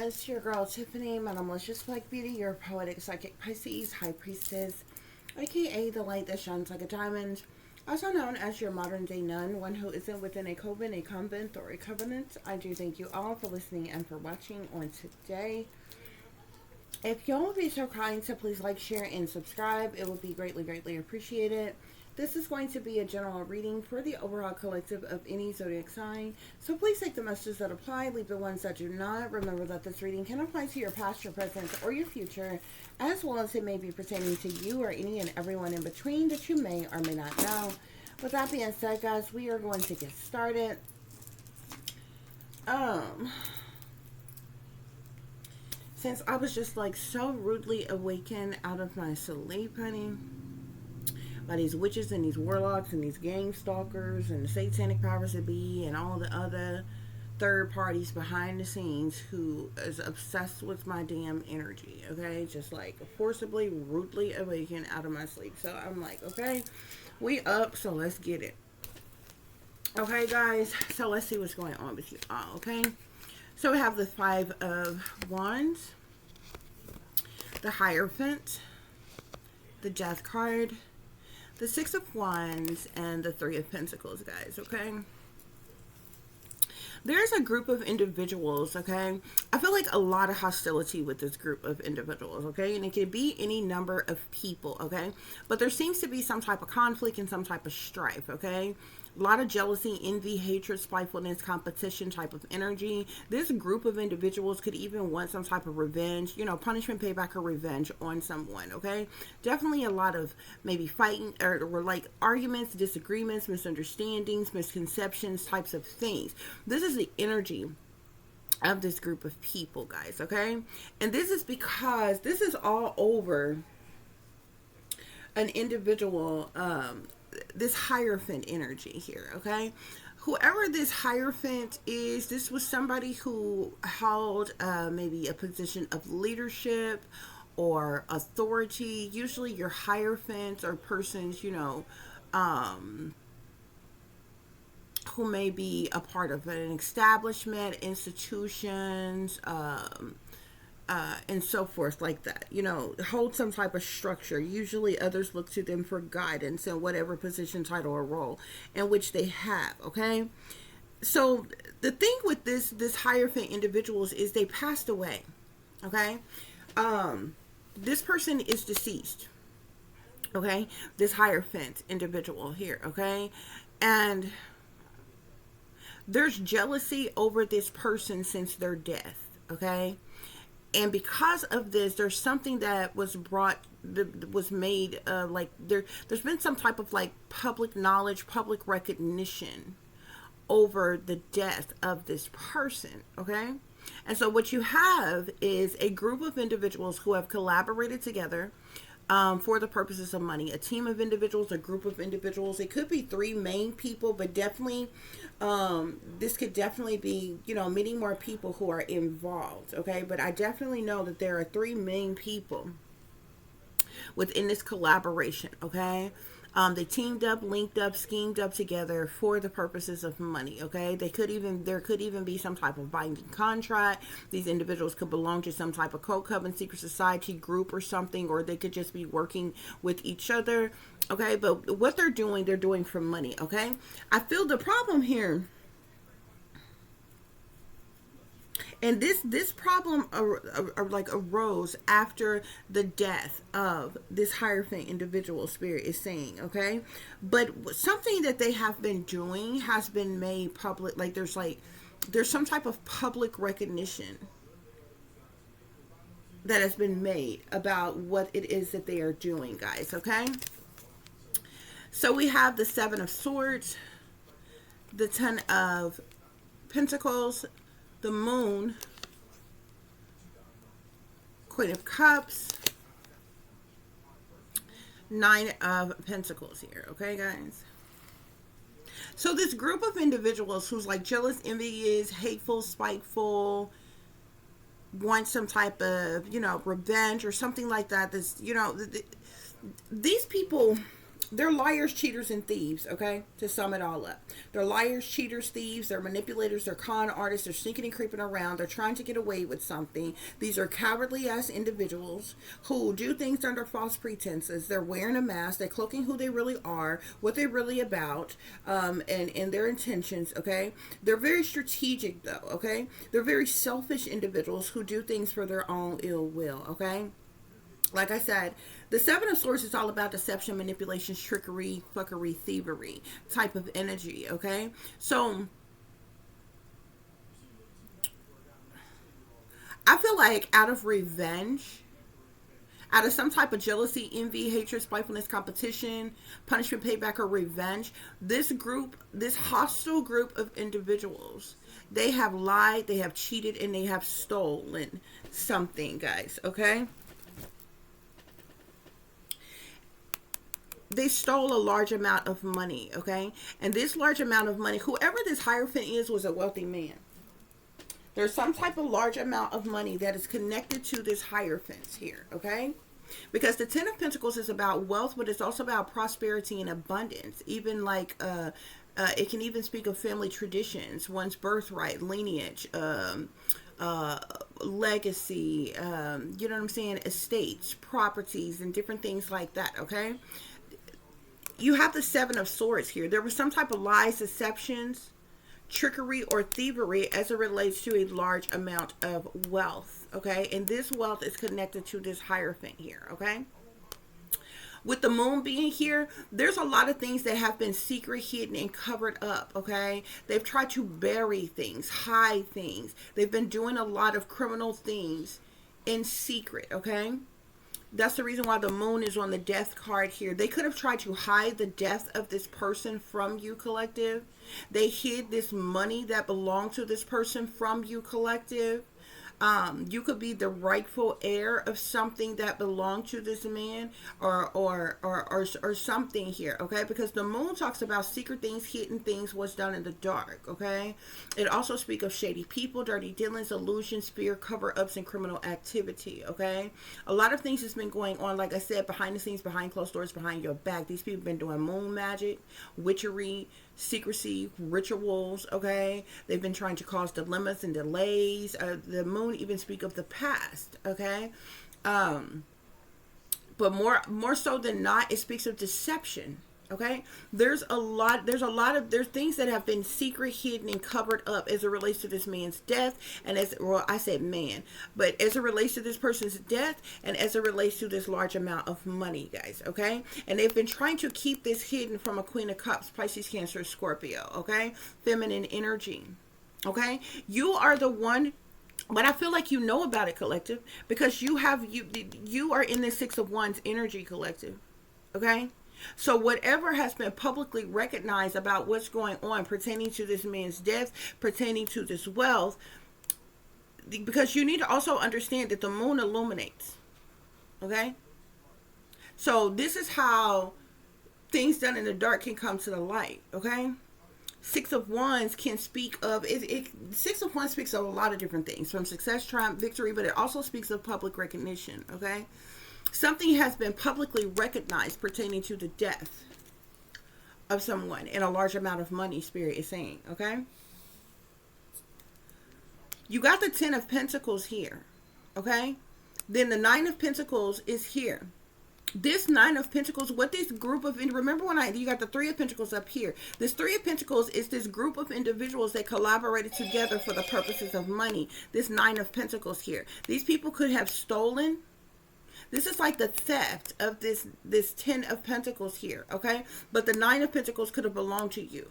It's your girl Tiffany, Madam Malicious Black Beauty, your poetic psychic Pisces, High Priestess, aka the light that shines like a diamond, also known as your modern day nun, one who isn't within a coven, a convent, or a covenant. I do thank you all for listening and for watching on today. If y'all would be so kind to please like, share, and subscribe, it would be greatly appreciated. This is going to be a general reading for the overall collective of any zodiac sign. So please take the messages that apply, leave the ones that do not. Remember that this reading can apply to your past, your present, or your future, as well as it may be pertaining to you or any and everyone in between that you may or may not know. With that being said, guys, we are going to get started. Since I was just like so rudely awakened out of my sleep, honey, by these witches and these warlocks and these gang stalkers and the satanic powers that be and all the other third parties behind the scenes who is obsessed with my damn energy, okay? Just like forcibly, rudely awakened out of my sleep. So I'm like, okay, we up, so let's get it. Okay, guys, so let's see what's going on with you all, okay? So we have the Five of Wands, the Hierophant, the Death card, the Six of Wands, and the Three of Pentacles, guys, okay? There's a group of individuals, okay? I feel like a lot of hostility with this group of individuals, okay? And it could be any number of people, okay? But there seems to be some type of conflict and some type of strife, okay? A lot of jealousy, envy, hatred, spitefulness, competition type of energy. This group of individuals could even want some type of revenge, you know, punishment, payback, or revenge on someone, okay? Definitely a lot of maybe fighting or like arguments, disagreements, misunderstandings, misconceptions, types of things. This is the energy of this group of people, guys, okay? And this is because this is all over an individual, this Hierophant energy here, okay? Whoever this Hierophant is, this was somebody who held maybe a position of leadership or authority. Usually your Hierophants are persons, you know, who may be a part of an establishment, institutions, and so forth like that, you know, hold some type of structure. Usually others look to them for guidance in whatever position, title, or role in which they have, okay? So the thing with this Hierophant individuals is they passed away, okay? This person is deceased, okay? This Hierophant individual here, okay? And there's jealousy over this person since their death, okay? And because of this, there's something that was made, like there's been some type of like public knowledge, public recognition over the death of this person, okay? And so what you have is a group of individuals who have collaborated together for the purposes of money. A team of individuals, a group of individuals. It could be three main people, but definitely this could definitely be, you know, many more people who are involved, okay? But I definitely know that there are three main people within this collaboration, okay? They teamed up, linked up, schemed up together for the purposes of money, okay? There could even be some type of binding contract. These individuals could belong to some type of code, coven, secret society group or something, or they could just be working with each other, okay? But what they're doing for money, okay? I feel the problem here, and this problem arose after the death of this Hierophant individual, spirit is saying, okay? But something that they have been doing has been made public. Like there's some type of public recognition that has been made about what it is that they are doing, guys, okay? So we have the Seven of Swords, the Ten of Pentacles, the Moon, Queen of Cups, Nine of Pentacles here, okay, guys? So this group of individuals who's like jealous, envious, hateful, spiteful, want some type of, you know, revenge or something like that. This, you know, these people, They're liars, cheaters, and thieves, okay? To sum it all up. They're liars, cheaters, thieves, they're manipulators, they're con artists, they're sneaking and creeping around, they're trying to get away with something. These are cowardly ass individuals who do things under false pretenses. They're wearing a mask, they're cloaking who they really are, what they're really about, and their intentions, okay? They're very strategic though, okay? They're very selfish individuals who do things for their own ill will, okay? Like I said, the Seven of Swords is all about deception, manipulation, trickery, fuckery, thievery type of energy, okay? So, I feel like out of revenge, out of some type of jealousy, envy, hatred, spitefulness, competition, punishment, payback, or revenge, this group, this hostile group of individuals, they have lied, they have cheated, and they have stolen something, guys, okay? They stole a large amount of money, okay? And this large amount of money, whoever this Hierophant is, was a wealthy man. There's some type of large amount of money that is connected to this Hierophant here, okay? Because the Ten of Pentacles is about wealth, but it's also about prosperity and abundance. Even like, it can even speak of family traditions, one's birthright, lineage, legacy, you know what I'm saying? Estates, properties, and different things like that, okay? You have the Seven of Swords here. There was some type of lies, deceptions, trickery, or thievery as it relates to a large amount of wealth, okay? And this wealth is connected to this Hierophant here, okay? With the Moon being here, there's a lot of things that have been secret, hidden, and covered up, okay? They've tried to bury things, hide things. They've been doing a lot of criminal things in secret, okay? That's the reason why the Moon is on the Death card here. They could have tried to hide the death of this person from you, collective. They hid this money that belonged to this person from you, collective. You could be the rightful heir of something that belonged to this man, or something here, okay? Because the Moon talks about secret things, hidden things, what's done in the dark, okay? It also speaks of shady people, dirty dealings, illusions, fear, cover-ups, and criminal activity, okay? A lot of things has been going on, like I said, behind the scenes, behind closed doors, behind your back. These people have been doing moon magic, witchery, secrecy, rituals, okay? They've been trying to cause dilemmas and delays. The Moon even speak of the past, okay? But more so than not, it speaks of deception, okay? There's things that have been secret, hidden, and covered up as it relates to this man's death, and I said man, but as it relates to this person's death, and as it relates to this large amount of money, guys, okay? And they've been trying to keep this hidden from a Queen of Cups, Pisces, Cancer, Scorpio, okay? Feminine energy, okay? You are the one. But I feel like you know about it, collective, because you are in the Six of Wands energy, collective, okay? So whatever has been publicly recognized about what's going on pertaining to this man's death, pertaining to this wealth, because you need to also understand that the Moon illuminates, okay? So this is how things done in the dark can come to the light, okay? Six of Wands can speak of Six of Wands speaks of a lot of different things, from success, triumph, victory, but it also speaks of public recognition, okay? Something has been publicly recognized pertaining to the death of someone, and a large amount of money, Spirit is saying, okay? You got the Ten of Pentacles here, okay? Then the Nine of Pentacles is here. This Nine of Pentacles, what this group of, remember when you got the Three of Pentacles up here. This Three of Pentacles is this group of individuals that collaborated together for the purposes of money. This Nine of Pentacles here. These people could have stolen. This is like the theft of this Ten of Pentacles here, okay? But the Nine of Pentacles could have belonged to you.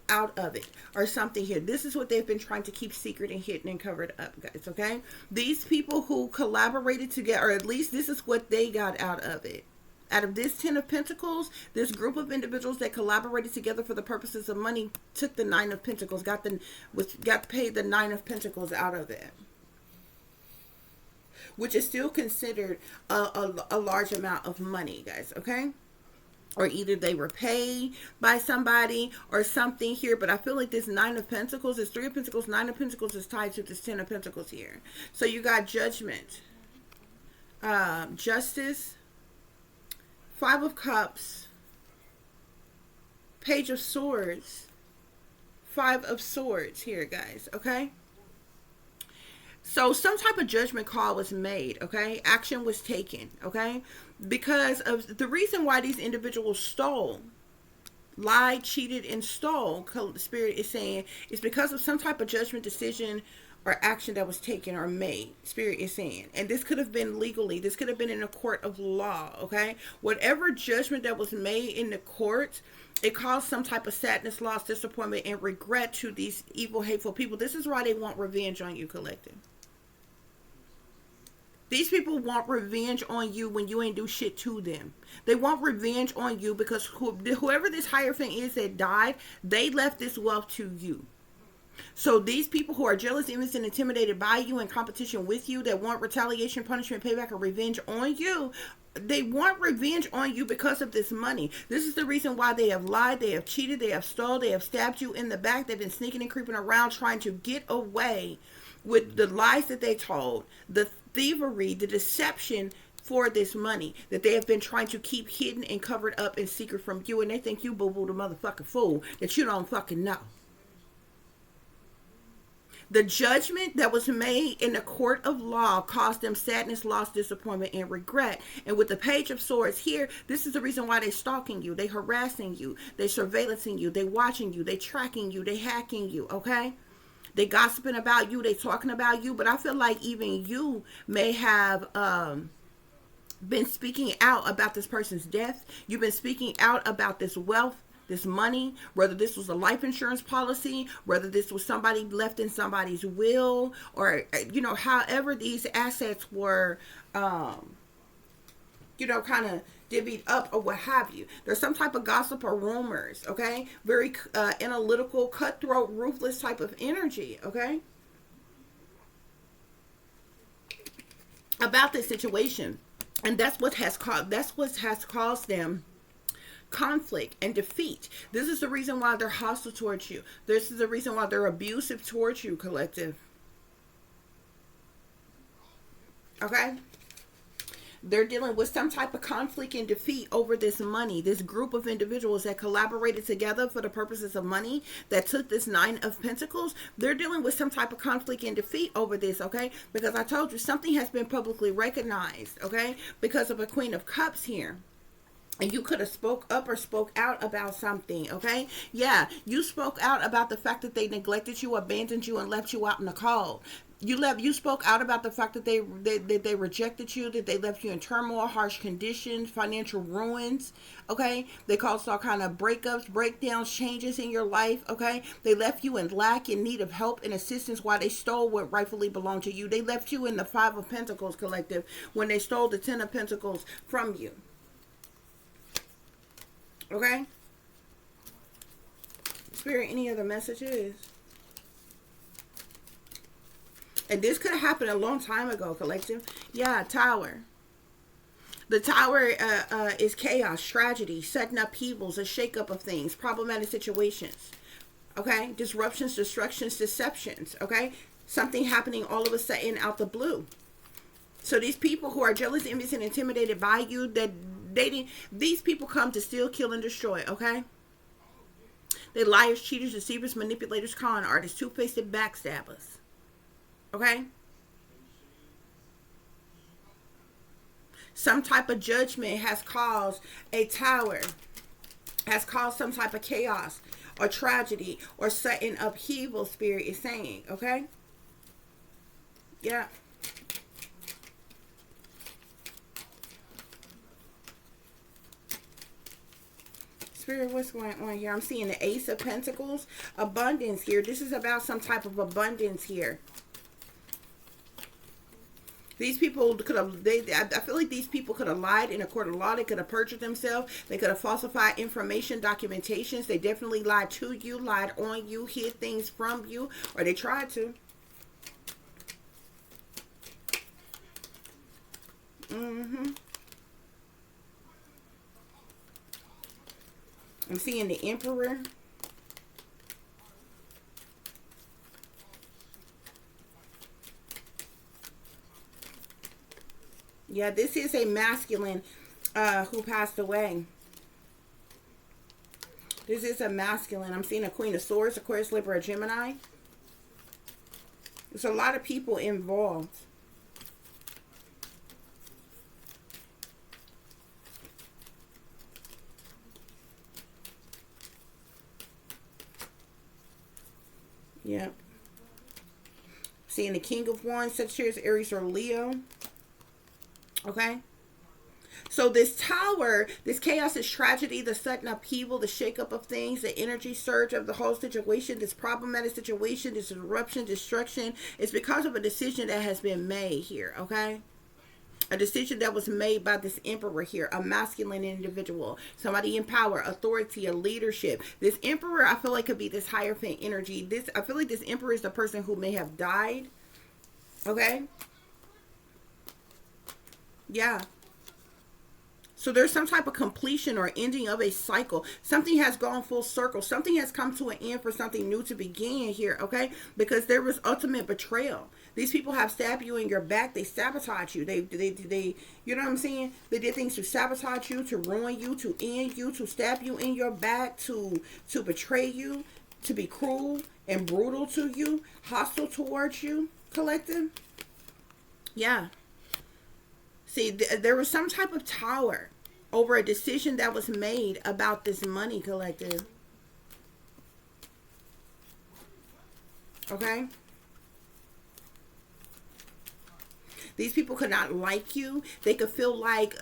Out of it or something here. This is what they've been trying to keep secret and hidden and covered up, guys, okay? These people who collaborated together, or at least this is what they got out of it. Out of this Ten of Pentacles, this group of individuals that collaborated together for the purposes of money took the Nine of Pentacles, got paid the Nine of Pentacles out of it, which is still considered a large amount of money, guys, okay? Or either they were paid by somebody or something here. But I feel like this Nine of Pentacles, this Three of Pentacles, Nine of Pentacles is tied to this Ten of Pentacles here. So you got judgment, justice, Five of Cups, Page of Swords, Five of Swords here, guys, okay? So some type of judgment call was made, okay? Action was taken, okay? Because of the reason why these individuals stole, lied, cheated, and stole, Spirit is saying, is because of some type of judgment, decision, or action that was taken or made, Spirit is saying. And this could have been legally, this could have been in a court of law, okay? Whatever judgment that was made in the court, it caused some type of sadness, loss, disappointment, and regret to these evil, hateful people. This is why they want revenge on you, collective. These people want revenge on you when you ain't do shit to them. They want revenge on you because whoever this Hierophant is that died, they left this wealth to you. So these people who are jealous, envious, and intimidated by you, in competition with you, that want retaliation, punishment, payback, or revenge on you, they want revenge on you because of this money. This is the reason why they have lied, they have cheated, they have stole, they have stabbed you in the back, they've been sneaking and creeping around trying to get away with the lies that they told, the thievery, the deception for this money that they have been trying to keep hidden and covered up and secret from you. And they think you boo-boo the motherfucking fool that you don't fucking know. The judgment that was made in the court of law caused them sadness, loss, disappointment, and regret. And with the Page of Swords here, this is the reason why they're stalking you, they harassing you, they surveillancing you, they watching you, they tracking you, they hacking you, okay? They gossiping about you, they talking about you, but I feel like even you may have been speaking out about this person's death. You've been speaking out about this wealth, this money, whether this was a life insurance policy, whether this was somebody left in somebody's will, or, you know, however these assets were, you know, kind of divvied up or what have you. There's some type of gossip or rumors, okay? Very analytical, cutthroat, ruthless type of energy, okay? About this situation. And that's what has caused them conflict and defeat. This is the reason why they're hostile towards you. This is the reason why they're abusive towards you, collective. Okay? They're dealing with some type of conflict and defeat over this money. This group of individuals that collaborated together for the purposes of money, that took this Nine of Pentacles, they're dealing with some type of conflict and defeat over this, okay? Because I told you, something has been publicly recognized, okay? Because of a Queen of Cups here. And you could have spoke up or spoke out about something, okay? Yeah, you spoke out about the fact that they neglected you, abandoned you, and left you out in the cold. You spoke out about the fact that they rejected you, that they left you in turmoil, harsh conditions, financial ruins, okay? They caused all kind of breakups, breakdowns, changes in your life, okay? They left you in lack, in need of help and assistance while they stole what rightfully belonged to you. They left you in the Five of Pentacles, collective, when they stole the Ten of Pentacles from you. Okay? Spirit, any other messages? And this could have happened a long time ago, collective. Yeah, Tower. The Tower is chaos, tragedy, sudden upheavals, a shakeup of things, problematic situations. Okay? Disruptions, destructions, deceptions. Okay? Something happening all of a sudden out the blue. So these people who are jealous, envious, and intimidated by you, these people come to steal, kill, and destroy, okay? They're liars, cheaters, deceivers, manipulators, con artists, two-faced backstabbers. Okay? Some type of judgment has caused a tower, has caused some type of chaos or tragedy or sudden upheaval, Spirit is saying, okay? Yeah. Spirit, what's going on here? I'm seeing the Ace of Pentacles, abundance here. This is about some type of abundance here. These people could have, I feel like these people could have lied in a court of law. They could have perjured themselves. They could have falsified information, documentations. They definitely lied to you, lied on you, hid things from you, or they tried to. I'm seeing the Emperor. Yeah, this is a masculine who passed away. This is a masculine. I'm seeing a Queen of Swords, Aquarius, Libra, Gemini. There's a lot of people involved. Yep. Seeing the King of Wands, Sagittarius, Aries, or Leo. Okay. So this Tower, this chaos, this tragedy, the sudden upheaval, the shakeup of things, the energy surge of the whole situation, this problematic situation, this disruption, destruction, is because of a decision that has been made here, okay? A decision that was made by this Emperor here, a masculine individual, somebody in power, authority, a leadership. This Emperor, I feel like, could be this Hierophant energy. I feel like this Emperor is the person who may have died, okay? Yeah. So there's some type of completion or ending of a cycle. Something has gone full circle. Something has come to an end for something new to begin here, okay? Because there was ultimate betrayal. These people have stabbed you in your back. They sabotage you. They you know what I'm saying? They did things to sabotage you, to ruin you, to end you, to stab you in your back, to betray you, to be cruel and brutal to you, hostile towards you, collective. Yeah. See, there was some type of tower over a decision that was made about this money, collective. Okay? These people could not like you. They could feel like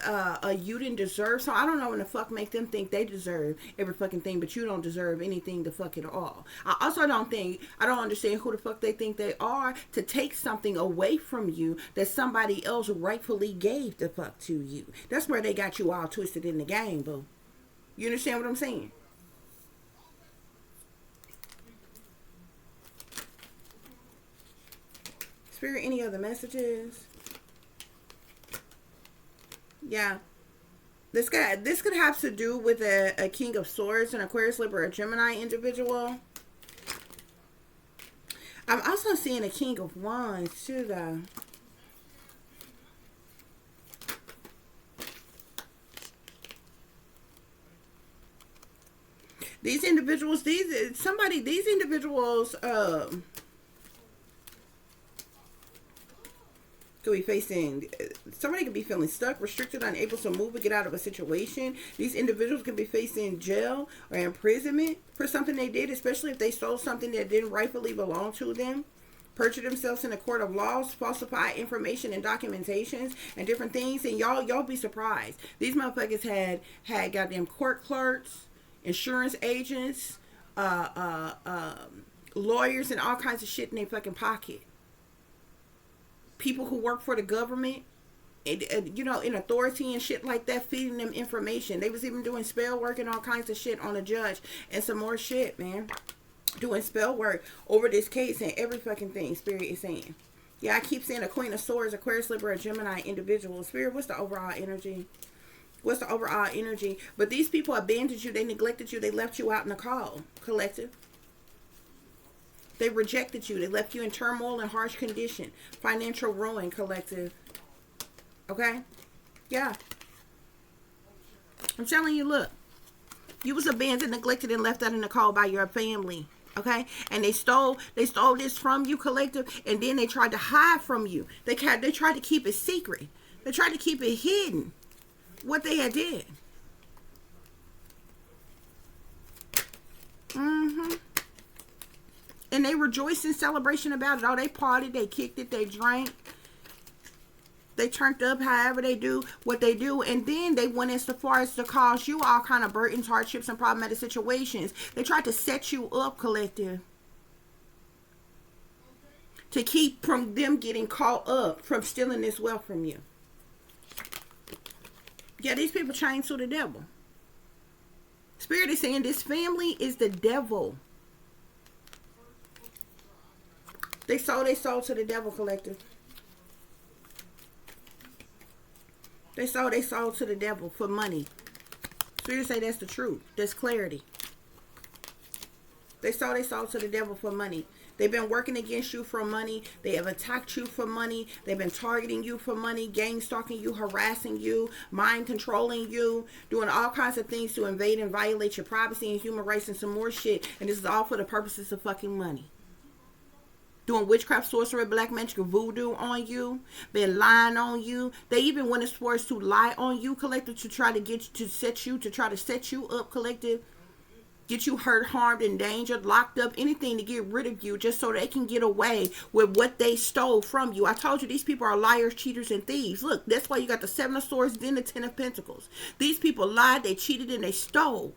you didn't deserve. So I don't know when the fuck make them think they deserve every fucking thing, but you don't deserve anything the fuck at all. I also don't understand who the fuck they think they are to take something away from you that somebody else rightfully gave the fuck to you. That's where they got you all twisted in the game, boo. You understand what I'm saying? Spirit, any other messages? Yeah. This could have to do with a King of Swords, an Aquarius, Libra, or Gemini individual. I'm also seeing a King of Wands too, though. These individuals, could be facing, somebody could be feeling stuck, restricted, unable to move or get out of a situation. These individuals could be facing jail or imprisonment for something they did, especially if they stole something that didn't rightfully belong to them. Perjure themselves in a court of laws, falsify information and documentations and different things. And y'all be surprised. These motherfuckers had goddamn court clerks, insurance agents, lawyers, and all kinds of shit in their fucking pocket. People who work for the government, you know, in authority and shit like that, feeding them information. They was even doing spell work and all kinds of shit on a judge and some more shit, man. Doing spell work over this case and every fucking thing Spirit is saying. Yeah, I keep saying a Queen of Swords, Aquarius, Libra, Gemini individual. Spirit, what's the overall energy? What's the overall energy? But these people abandoned you. They neglected you. They left you out in the cold, collective. They rejected you. They left you in turmoil and harsh condition. Financial ruin, collective. Okay? Yeah. I'm telling you, look. You was abandoned, neglected, and left out in the cold by your family. Okay? And they stole this from you, collective, and then they tried to hide from you. They tried to keep it secret. They tried to keep it hidden. What they had did. And they rejoiced in celebration about it. Oh, they partied, they kicked it, they drank. They turned up however they do what they do. And then they went as far as to cause you all kind of burdens, hardships, and problematic situations. They tried to set you up, collective. To keep from them getting caught up from stealing this wealth from you. Yeah, these people chained to the devil. Spirit is saying this family is the devil. They sold their soul to the devil, collective. They sold their soul to the devil for money. Spirit say that's the truth. That's clarity. They sold their soul to the devil for money. They've been working against you for money. They have attacked you for money. They've been targeting you for money, gang stalking you, harassing you, mind controlling you, doing all kinds of things to invade and violate your privacy and human rights and some more shit. And this is all for the purposes of fucking money. Doing witchcraft, sorcery, black magic, voodoo on you, been lying on you. They even went as far as to lie on you, collective, to try to set you up, collective, get you hurt, harmed, endangered, locked up, anything to get rid of you, just so they can get away with what they stole from you. I told you these people are liars, cheaters, and thieves. Look, that's why you got the Seven of Swords, then the Ten of Pentacles. These people lied, they cheated, and they stole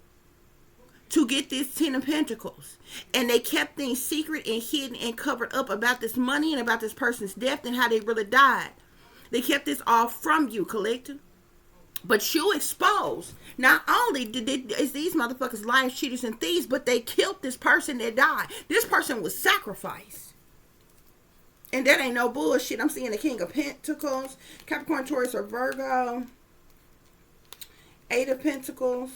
to get this Ten of Pentacles. And they kept things secret and hidden and covered up about this money and about this person's death and how they really died. They kept this all from you, collective. But you exposed. Not only is these motherfuckers liars, cheaters, and thieves, but they killed this person that died. This person was sacrificed. And that ain't no bullshit. I'm seeing the King of Pentacles, Capricorn, Taurus, or Virgo. Eight of Pentacles.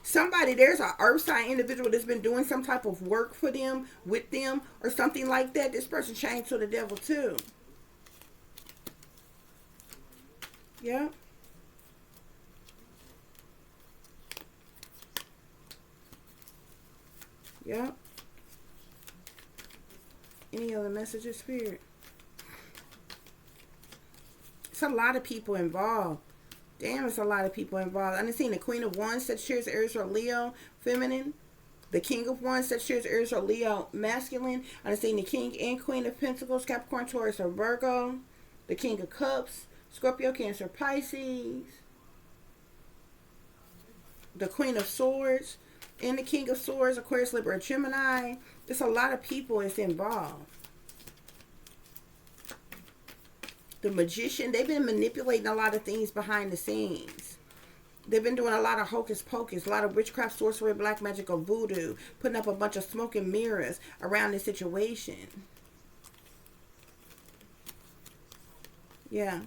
Somebody, there's an earth sign individual that's been doing some type of work for them, with them, or something like that. This person changed to the devil too. Yeah. Yeah. Any other messages, Spirit? It's a lot of people involved. Damn, it's a lot of people involved. I've seen the Queen of Wands, Sagittarius, Aries, or Leo, feminine. The King of Wands, Sagittarius, Aries, or Leo, masculine. I've seen the King and Queen of Pentacles, Capricorn, Taurus, or Virgo. The King of Cups, Scorpio, Cancer, Pisces. The Queen of Swords and the King of Swords, Aquarius, Libra, Gemini. There's a lot of people that's involved. The Magician, they've been manipulating a lot of things behind the scenes. They've been doing a lot of hocus pocus, a lot of witchcraft, sorcery, black magic, or voodoo, putting up a bunch of smoke and mirrors around this situation. Yeah.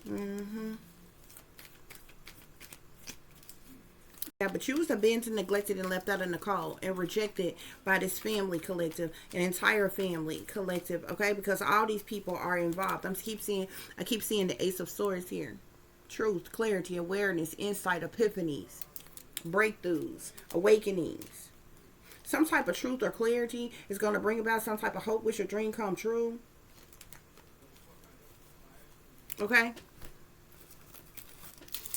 Mm-hmm. Yeah, but you was abandoned, neglected, and left out in the cold and rejected by this family collective, an entire family collective, okay? Because all these people are involved. I keep seeing the Ace of Swords here. Truth, clarity, awareness, insight, epiphanies, breakthroughs, awakenings. Some type of truth or clarity is going to bring about some type of hope, wish, or dream come true. Okay?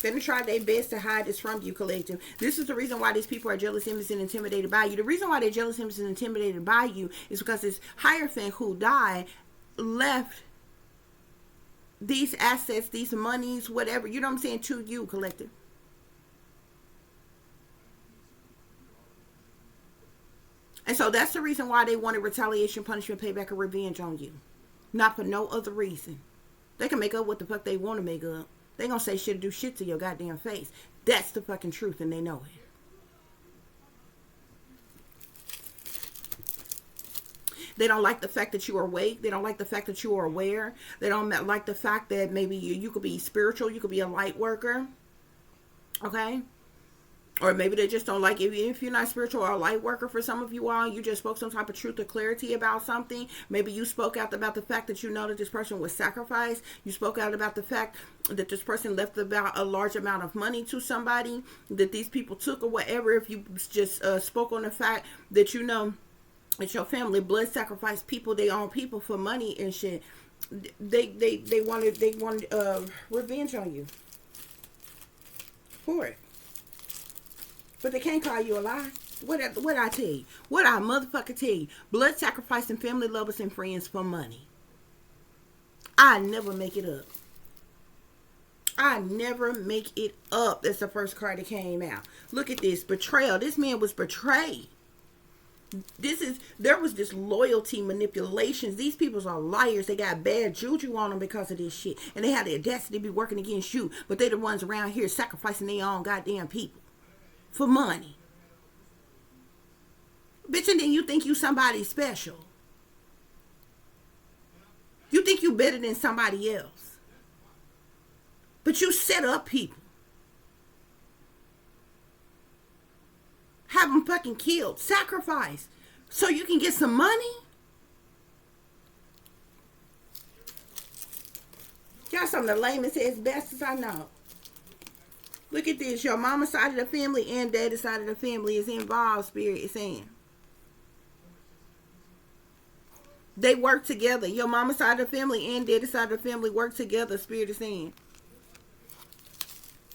They tried their best to hide this from you, collective. This is the reason why these people are jealous, envious, and intimidated by you. The reason why they're jealous, envious, and intimidated by you is because this Hierophant who died left these assets, these monies, whatever, you know what I'm saying, to you, collective. And so that's the reason why they wanted retaliation, punishment, payback, or revenge on you. Not for no other reason. They can make up what the fuck they want to make up. They gonna say shit or do shit to your goddamn face. That's the fucking truth, and they know it. They don't like the fact that you are awake. They don't like the fact that you are aware. They don't like the fact that maybe you could be spiritual. You could be a light worker. Okay? Or maybe they just don't like if you're not spiritual or a light worker. For some of you all, you just spoke some type of truth or clarity about something. Maybe you spoke out about the fact that you know that this person was sacrificed. You spoke out about the fact that this person left about a large amount of money to somebody that these people took or whatever. If you just spoke on the fact that you know that your family blood sacrificed people, they own people for money and shit. They wanted revenge on you for it. But they can't call you a lie. What I tell you? What I motherfucker tell you? Blood sacrificing family, lovers, and friends for money. I never make it up. I never make it up. That's the first card that came out. Look at this. Betrayal. This man was betrayed. There was this loyalty manipulations. These people are liars. They got bad juju on them because of this shit. And they have the audacity to be working against you. But they the ones around here sacrificing their own goddamn people for money. Bitch, and then you think you somebody special. You think you better than somebody else. But you set up people. Have them fucking killed. Sacrifice. So you can get some money? Y'all some of the lamest as best as I know. Look at this. Your mama's side of the family and daddy's side of the family is involved, Spirit is saying. They work together. Your mama's side of the family and daddy's side of the family work together, Spirit is saying.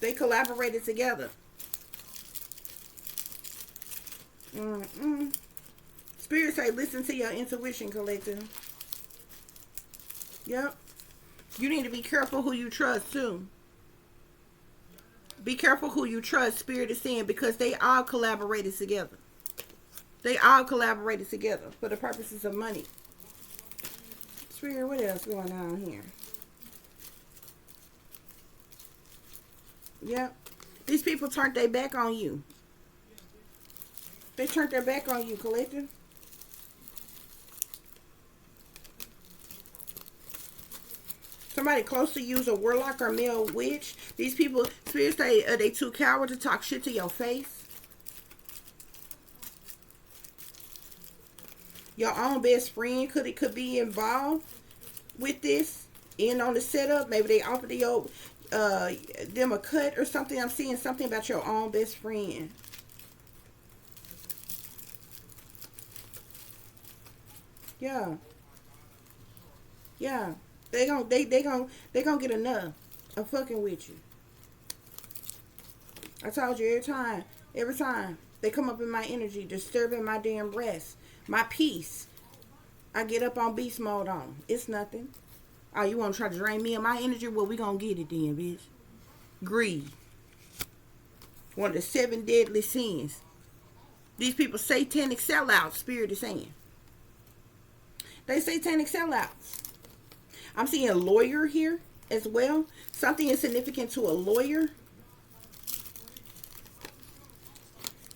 They collaborated together. Spirit say, listen to your intuition, collective. Yep. You need to be careful who you trust, too. Be careful who you trust, Spirit is saying, because they all collaborated together. They all collaborated together for the purposes of money. Spirit, what else going on here? Yep. These people turned their back on you. They turned their back on you, collective. Somebody close to you is a warlock or male witch. These people, spirits say, they too coward to talk shit to your face. Your own best friend could be involved with this. In on the setup. Maybe they offered them a cut or something. I'm seeing something about your own best friend. Yeah. Yeah. They gonna get enough of fucking with you. I told you every time they come up in my energy, disturbing my damn rest, my peace, I get up on beast mode on. It's nothing. Oh, you want to try to drain me of my energy? Well, we gonna get it then, bitch. Greed. One of the 7 deadly sins. These people satanic sellouts, Spirit is saying. They satanic sellouts. I'm seeing a lawyer here as well. Something is significant to a lawyer.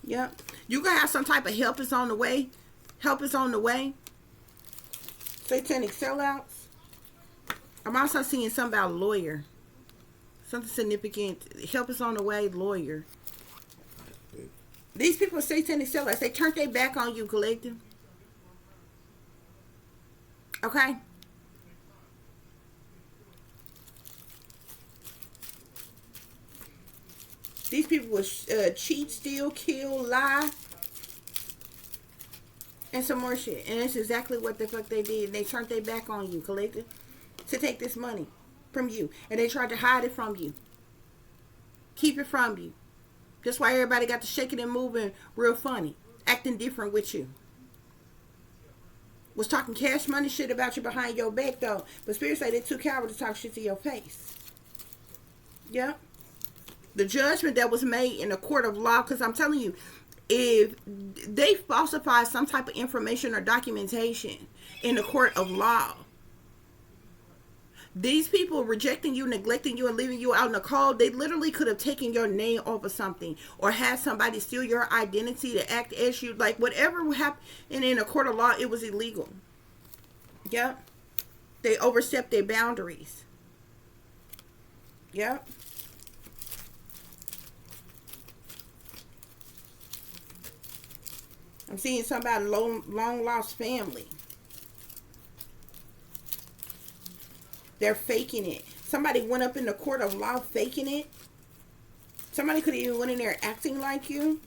Yep. You gonna have some type of help is on the way. Help is on the way. Satanic sellouts. I'm also seeing something about a lawyer. Something significant. Help is on the way, lawyer. These people are satanic sellouts. They turned their back on you, collective. Okay? These people will cheat, steal, kill, lie, and some more shit. And that's exactly what the fuck they did. They turned their back on you, collective, to take this money from you. And they tried to hide it from you. Keep it from you. That's why everybody got to shaking and moving real funny. Acting different with you. Was talking cash money shit about you behind your back, though. But Spirit say they're too coward to talk shit to your face. Yep. The judgment that was made in a court of law, because I'm telling you, if they falsify some type of information or documentation in the court of law, these people rejecting you, neglecting you, and leaving you out in the cold, they literally could have taken your name off of something or had somebody steal your identity to act as you. Like, whatever happened in a court of law, it was illegal. Yep. They overstepped their boundaries. Yep. I'm seeing something about a long lost family. They're faking it. Somebody went up in the court of law faking it. Somebody could have even went in there acting like you.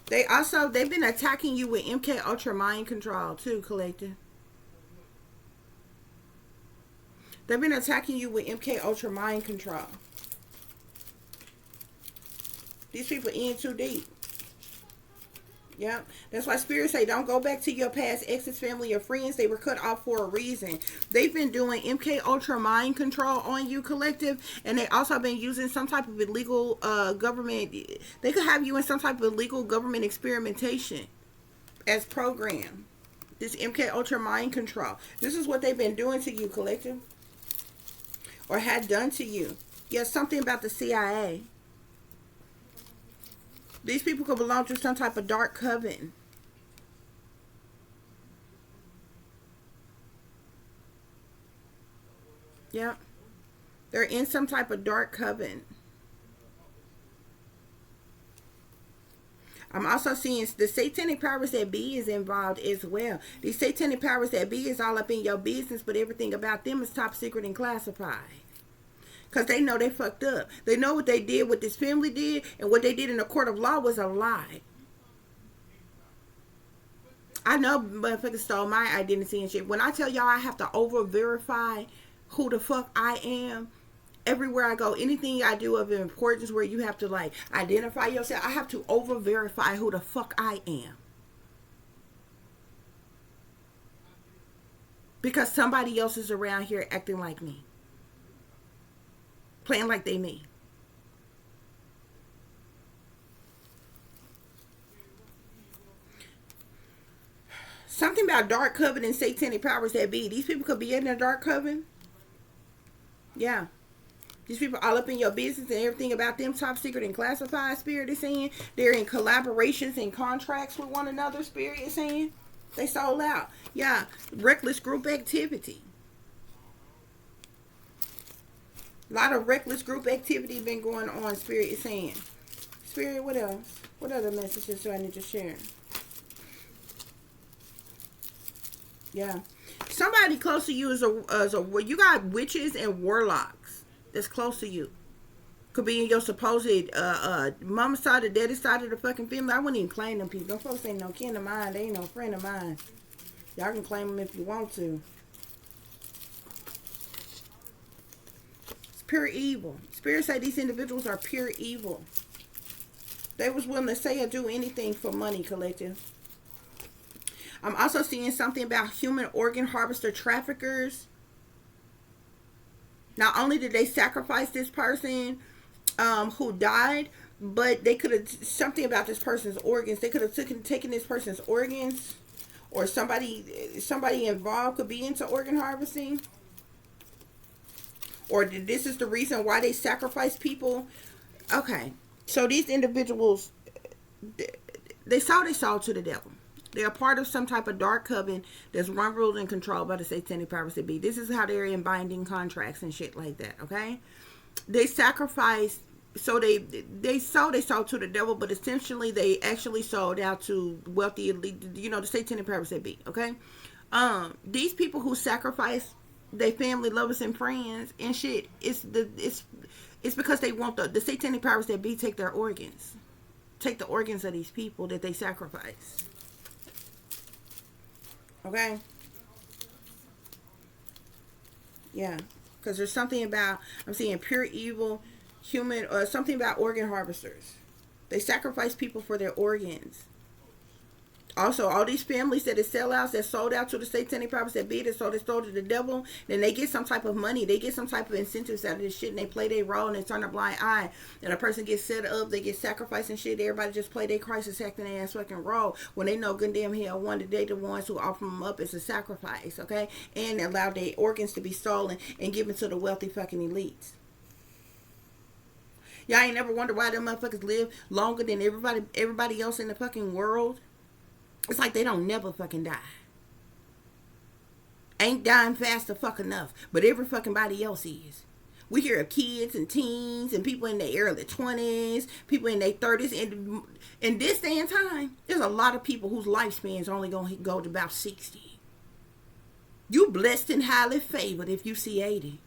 They've been attacking you with MK Ultra mind control too, collective. They've been attacking you with MK Ultra mind control. These people in too deep. Yep. That's why Spirit say don't go back to your past exes, family, or friends. They were cut off for a reason. They've been doing MK Ultra mind control on you, collective. And they also been using some type of illegal government. They could have you in some type of illegal government experimentation as program. This MK Ultra mind control. This is what they've been doing to you, collective. Or had done to you. Yes, something about the CIA. These people could belong to some type of dark coven. Yeah. They're in some type of dark coven. I'm also seeing the satanic powers that be is involved as well. These satanic powers that be is all up in your business, but everything about them is top secret and classified. Because they know they fucked up. They know what they did, what this family did, and what they did in the court of law was a lie. I know motherfuckers stole my identity and shit. When I tell y'all I have to over-verify who the fuck I am, everywhere I go, anything I do of importance where you have to like identify yourself, I have to over-verify who the fuck I am. Because somebody else is around here acting like me. Playing like they me. Something about dark coven and satanic powers that be. These people could be in a dark coven. Yeah. These people all up in your business and everything about them top secret and classified, Spirit is saying. They're in collaborations and contracts with one another, Spirit is saying. They sold out. Yeah. Reckless group activity. A lot of reckless group activity been going on, Spirit is saying. Spirit, what else? What other messages do I need to share? Yeah. Somebody close to you is a you got witches and warlocks that's close to you. Could be in your supposed mama side or daddy side of the fucking family. I wouldn't even claim them people. Them folks ain't no kin of mine. They ain't no friend of mine. Y'all can claim them if you want to. It's pure evil. Spirit say these individuals are pure evil. They was willing to say or do anything for money, collective. I'm also seeing something about human organ harvester traffickers. Not only did they sacrifice this person who died, but they could have something about this person's organs. They could have taken this person's organs, or somebody involved could be into organ harvesting, or this is the reason why they sacrifice people. Okay, so these individuals, they sold their soul to the devil. They're a part of some type of dark coven that's run, ruled, and controlled by the satanic powers that be. This is how they're in binding contracts and shit like that, okay? They sacrificed, so they sold their soul to the devil, but essentially they actually sold out to wealthy elite, the satanic powers that be, okay? These people who sacrifice their family, lovers, and friends and shit, it's because they want the satanic powers that be take their organs. Take the organs of these people that they sacrifice. Okay? Yeah. Because there's something about, I'm seeing pure evil, human, or something about organ harvesters. They sacrifice people for their organs. Also, all these families that is sellouts that sold out to the satanic powers that be, that sold to the devil, then they get some type of money. They get some type of incentives out of this shit, and they play their role and they turn a blind eye. And a person gets set up, they get sacrificed and shit. Everybody just play their crisis acting their ass fucking role when they know good damn hell one day the ones who offer them up as a sacrifice, okay? And allow their organs to be stolen and given to the wealthy fucking elites. Y'all ain't never wondered why them motherfuckers live longer than everybody else in the fucking world? It's like they don't never fucking die. Ain't dying fast fuck enough. But every fucking body else is. We hear of kids and teens and people in their early 20s, people in their 30s. And in this day and time, there's a lot of people whose lifespans only going to go to about 60. You blessed and highly favored if you see 80.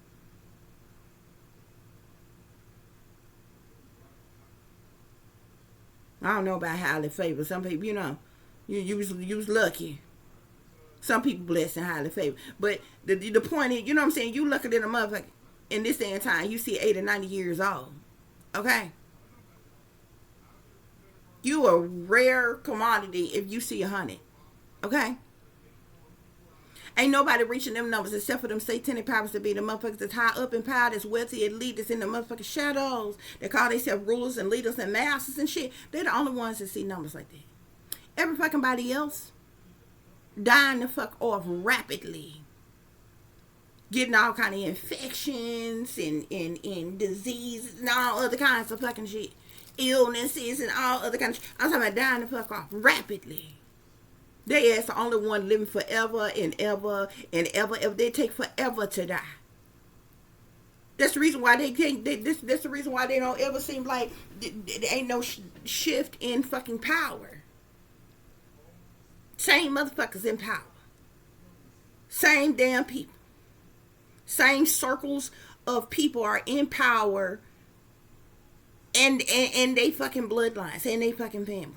I don't know about highly favored. Some people, you was lucky. Some people blessed and highly favored. But the point is, you know what I'm saying? You luckier than a motherfucker. In this day and time, you see 80, 90 years old. Okay? You a rare commodity if you see 100. Okay? Ain't nobody reaching them numbers except for them satanic powers to be the motherfuckers that's high up in power, that's wealthy, elite, that's in the motherfucking shadows. They call themselves rulers and leaders and masters and shit. They're the only ones that see numbers like that. Every fucking body else dying the fuck off rapidly. Getting all kind of infections and diseases and all other kinds of fucking shit. illnesses and all other kinds of I'm talking about dying the fuck off rapidly. They is the only one living forever and ever and ever. They take forever to die. That's the reason why they take. That's the reason why they don't ever seem like there ain't no shift in fucking power. Same motherfuckers in power. Same damn people. Same circles of people are in power, and they fucking bloodlines and they fucking family.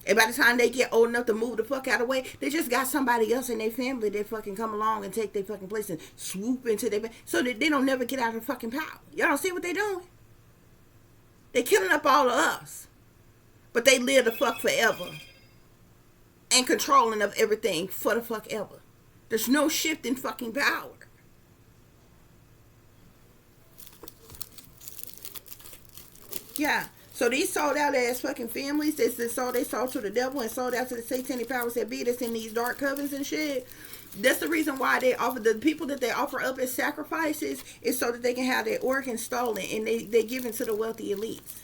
And by the time they get old enough to move the fuck out of the way, they just got somebody else in their family that fucking come along and take their fucking place and swoop into their so that they don't never get out of fucking power. Y'all don't see what they doing? They killing up all of us, but they live the fuck forever and controlling of everything for the fuck ever. There's no shift in fucking power. Yeah. So these sold out ass fucking families they sold to the devil and sold out to the satanic powers that be that's in these dark covens and shit. That's the reason why they offer the people that they offer up as sacrifices is so that they can have their organs stolen and they give it to the wealthy elites.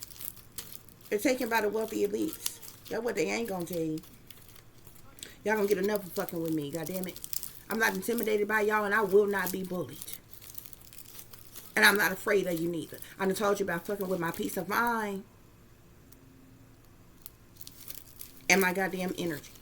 They're taken by the wealthy elites. That's what they ain't gonna tell you. Y'all gonna get enough of fucking with me, goddammit. I'm not intimidated by y'all and I will not be bullied. And I'm not afraid of you neither. I done told you about fucking with my peace of mind. And my goddamn energy.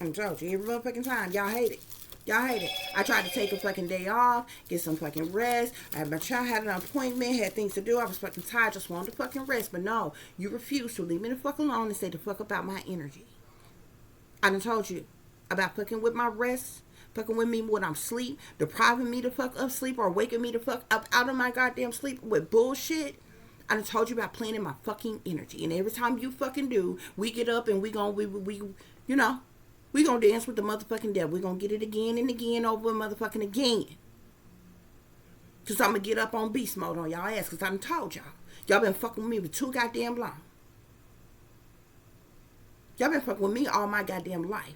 I'm told you every motherfucking time. Y'all hate it. Y'all hate it. I tried to take a fucking day off, get some fucking rest. My child had an appointment, had things to do. I was fucking tired, just wanted to fucking rest. But no, you refused to leave me the fuck alone and say the fuck about my energy. I done told you about fucking with my rest. Fucking with me when I'm asleep, depriving me the fuck of sleep or waking me the fuck up out of my goddamn sleep with bullshit. I done told you about playing in my fucking energy. And every time you fucking do, we get up and we gonna dance with the motherfucking devil. We gonna get it again and again over and motherfucking again. Cause I'm gonna get up on beast mode on y'all ass. Cause I done told y'all. Y'all been fucking with me for too goddamn long. Y'all been fucking with me all my goddamn life.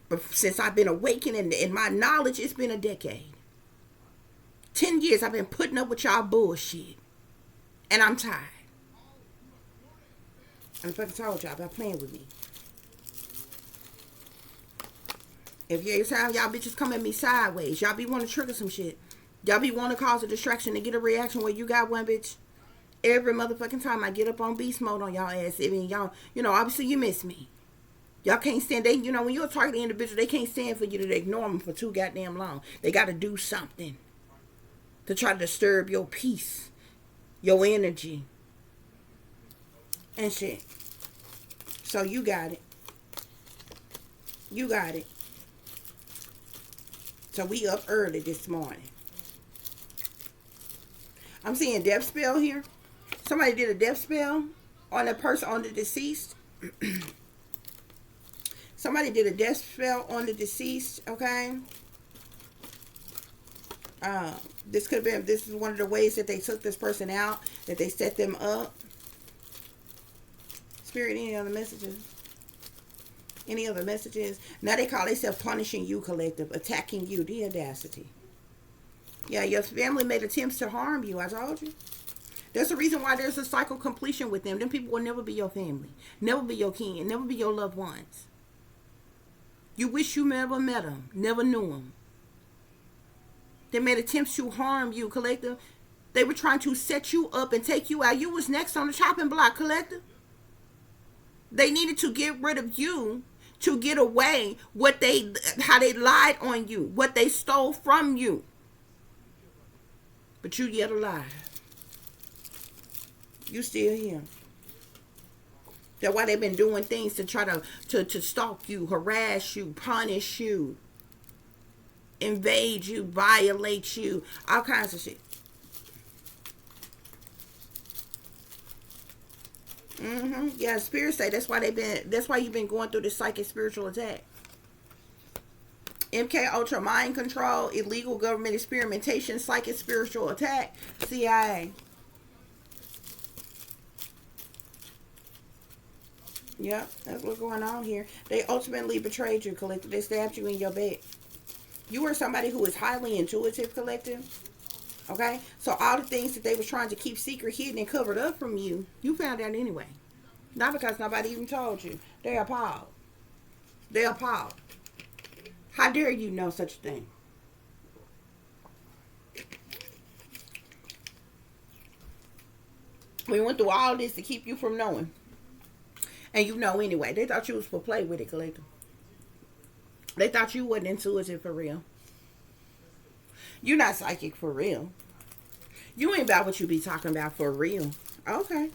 But since I've been awakening and my knowledge, it's been a decade. 10 years I've been putting up with y'all bullshit. And I'm tired. I fucking told y'all about playing with me. If every time y'all bitches come at me sideways, y'all be wanting to trigger some shit. Y'all be wanting to cause a distraction and get a reaction where you got one bitch. Every motherfucking time I get up on beast mode on y'all ass. I mean, y'all, obviously you miss me. Y'all can't stand, when you're a targeted individual, they can't stand for you to ignore them for too goddamn long. They got to do something to try to disturb your peace, your energy, and shit. So you got it. You got it. So we up early this morning. I'm seeing death spell here. Somebody did a death spell on a person, on the deceased. Somebody did a death spell on the deceased, okay? This is one of the ways that they took this person out, that they set them up. Spirit, any other messages? Any other messages? Now they call themselves punishing you, collective, attacking you, the audacity. Yeah, your family made attempts to harm you, I told you. There's a reason why there's a cycle completion with them. Them people will never be your family, never be your kin, never be your loved ones. You wish you never met them, never knew them. They made attempts to harm you, collective. They were trying to set you up and take you out. You was next on the chopping block, collective. They needed to get rid of you to get away how they lied on you, what they stole from you. But you yet alive. You still here. That's why they've been doing things to try to stalk you, harass you, punish you, invade you, violate you, all kinds of shit. Yeah, spirits say that's why you've been going through this psychic spiritual attack. MK Ultra mind control, illegal government experimentation, psychic spiritual attack, CIA. Yep, that's what's going on here. They ultimately betrayed you, collective. They stabbed you in your bed. You are somebody who is highly intuitive, collective. Okay? So all the things that they was trying to keep secret, hidden, and covered up from you, you found out anyway. Not because nobody even told you. They're appalled. They're appalled. How dare you know such a thing? We went through all this to keep you from knowing. And you know anyway. They thought you was for play with it, collective. They thought you wasn't intuitive for real. You're not psychic for real. You ain't about what you be talking about for real. Okay.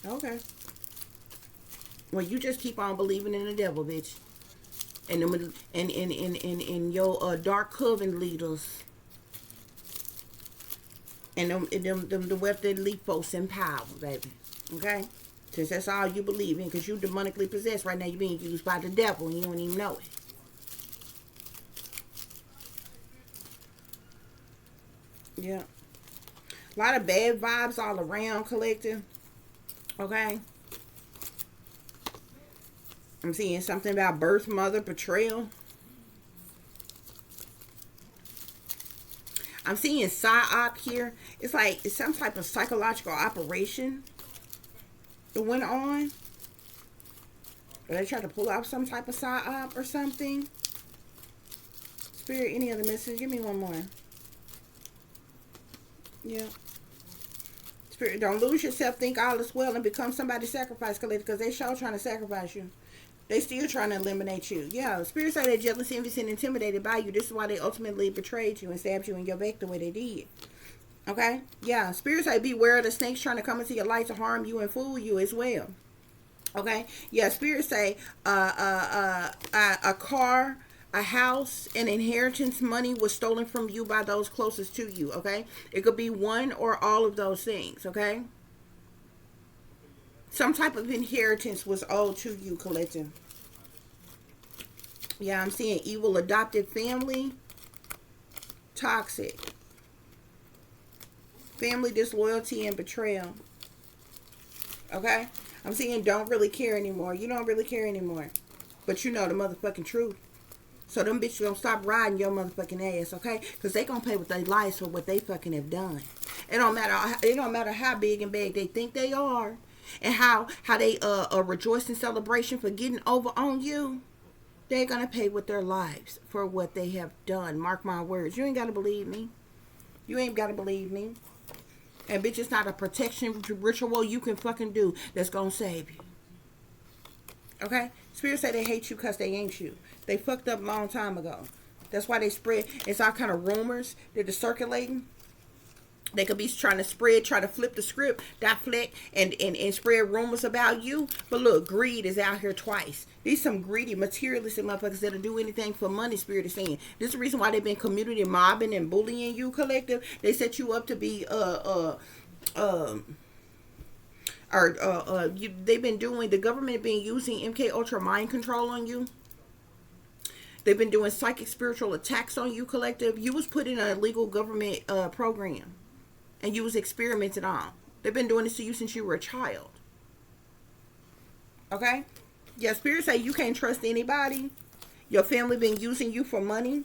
Okay. Well, you just keep on believing in the devil, bitch. And them, and your dark coven leaders. And them the wealthy elite folks in power, baby. Okay? Since that's all you believe in, because you demonically possessed right now, you're being used by the devil and you don't even know it. Yeah. A lot of bad vibes all around, collective. Okay? I'm seeing something about birth mother betrayal. I'm seeing PSYOP here. It's like it's some type of psychological operation that went on. Or they tried to pull off some type of PSYOP or something. Spirit, any other message? Give me one more. Yeah. Spirit, don't lose yourself. Think all is well and become somebody's sacrifice, collector, because they sure trying to sacrifice you. They still trying to eliminate you. Yeah, spirits say they're jealous, envious, and intimidated by you. This is why they ultimately betrayed you and stabbed you in your back the way they did. Okay? Yeah, spirits say beware of the snakes trying to come into your life to harm you and fool you as well. Okay? Yeah, spirits say a car, a house, an inheritance, money was stolen from you by those closest to you. Okay? It could be one or all of those things. Okay? Some type of inheritance was owed to you, collective. Yeah, I'm seeing evil adopted family. Toxic. Family disloyalty and betrayal. Okay? I'm seeing don't really care anymore. You don't really care anymore. But you know the motherfucking truth. So them bitches gonna stop riding your motherfucking ass, okay? Because they gonna pay with their lives for what they fucking have done. It don't matter how big and big they think they are. And how they rejoice in celebration for getting over on you. They're going to pay with their lives for what they have done. Mark my words. You ain't got to believe me. You ain't got to believe me. And bitch, it's not a protection ritual you can fucking do that's going to save you. Okay? Spirits say they hate you because they ain't you. They fucked up a long time ago. That's why they spread. It's all kind of rumors that are circulating. They could be trying to try to flip the script, deflect, and spread rumors about you. But look, greed is out here twice. These some greedy, materialistic motherfuckers that'll do anything for money, spirit is saying. This is the reason why they've been community mobbing and bullying you, collective. They set you up to be, they've been doing, the government been using MK Ultra mind control on you. They've been doing psychic spiritual attacks on you, collective. You was put in an illegal government program. And you was experimented on. They've been doing this to you since you were a child. Okay? Yeah, spirits say you can't trust anybody. Your family been using you for money.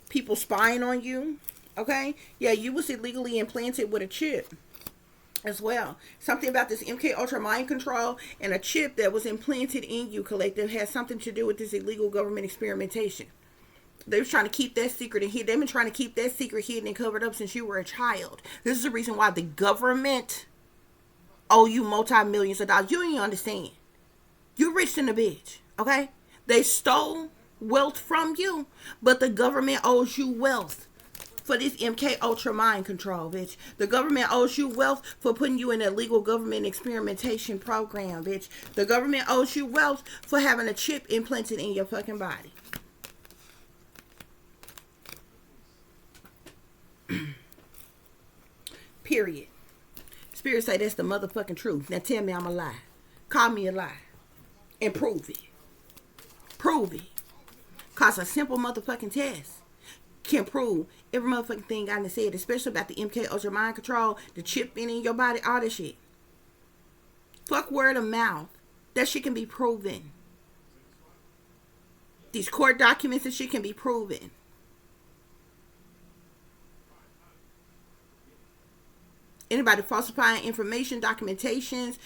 People spying on you. Okay? Yeah, you was illegally implanted with a chip as well. Something about this MK Ultra mind control and a chip that was implanted in you, collective, has something to do with this illegal government experimentation. They were trying to keep that secret and hidden. They've been trying to keep that secret hidden and covered up since you were a child. This is the reason why the government owe you multi-millions of dollars. You don't even understand. You rich in a bitch, okay? They stole wealth from you, but the government owes you wealth for this MK Ultra mind control, bitch. The government owes you wealth for putting you in a legal government experimentation program, bitch. The government owes you wealth for having a chip implanted in your fucking body. Period. Spirits say that's the motherfucking truth. Now tell me I'm a lie. Call me a lie. And prove it. Prove it. Cause a simple motherfucking test can prove every motherfucking thing I done said, especially about the MK Ultra mind control, the chip in your body, all that shit. Fuck word of mouth. That shit can be proven. These court documents and shit can be proven. Anybody falsifying information, documentations,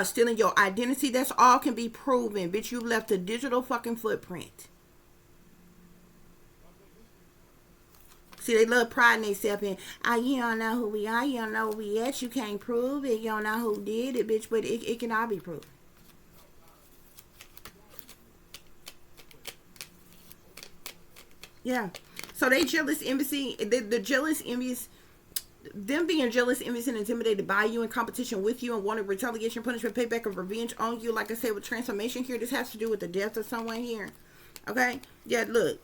stealing your identity, that's all can be proven. Bitch, you left a digital fucking footprint. See, they love priding themselves in, you don't know who we are, you don't know who we at, you can't prove it, you don't know who did it, bitch, but it can all be proven. Yeah. So they jealous, envy, the jealous, envious, them being jealous, envious, and intimidated by you in competition with you and wanting retaliation, punishment, payback, of revenge on you. Like I said, with transformation here, this has to do with the death of someone here. Okay? Yeah, look.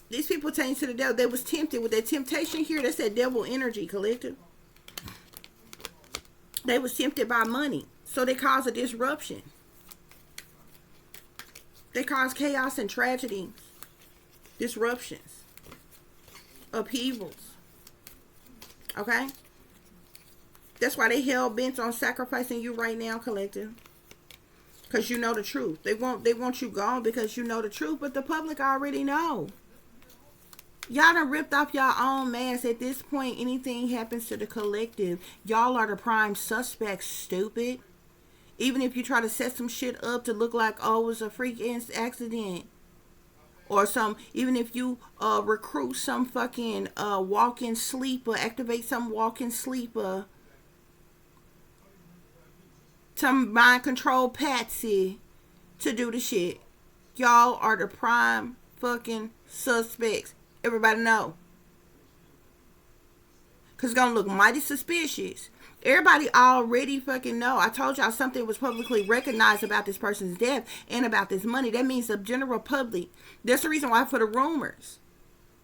These people changed to the devil. They was tempted with that temptation here. That's that devil energy, collective. They was tempted by money. So they caused a disruption. They caused chaos and tragedy. Disruptions. Upheavals. Okay? That's why they hell bent on sacrificing you right now, collective. Because you know the truth. They want you gone because you know the truth, but the public already know. Y'all done ripped off y'all own mask. At this point, anything happens to the collective, y'all are the prime suspects, stupid. Even if you try to set some shit up to look like, oh, it was a freak accident. Or even if you recruit some fucking walk-in sleeper, activate some walk-in sleeper, some mind control patsy to do the shit. Y'all are the prime fucking suspects. Everybody know. Because it's going to look mighty suspicious. Everybody already fucking know. I told y'all something was publicly recognized about this person's death and about this money. That means the general public. That's the reason why for the rumors.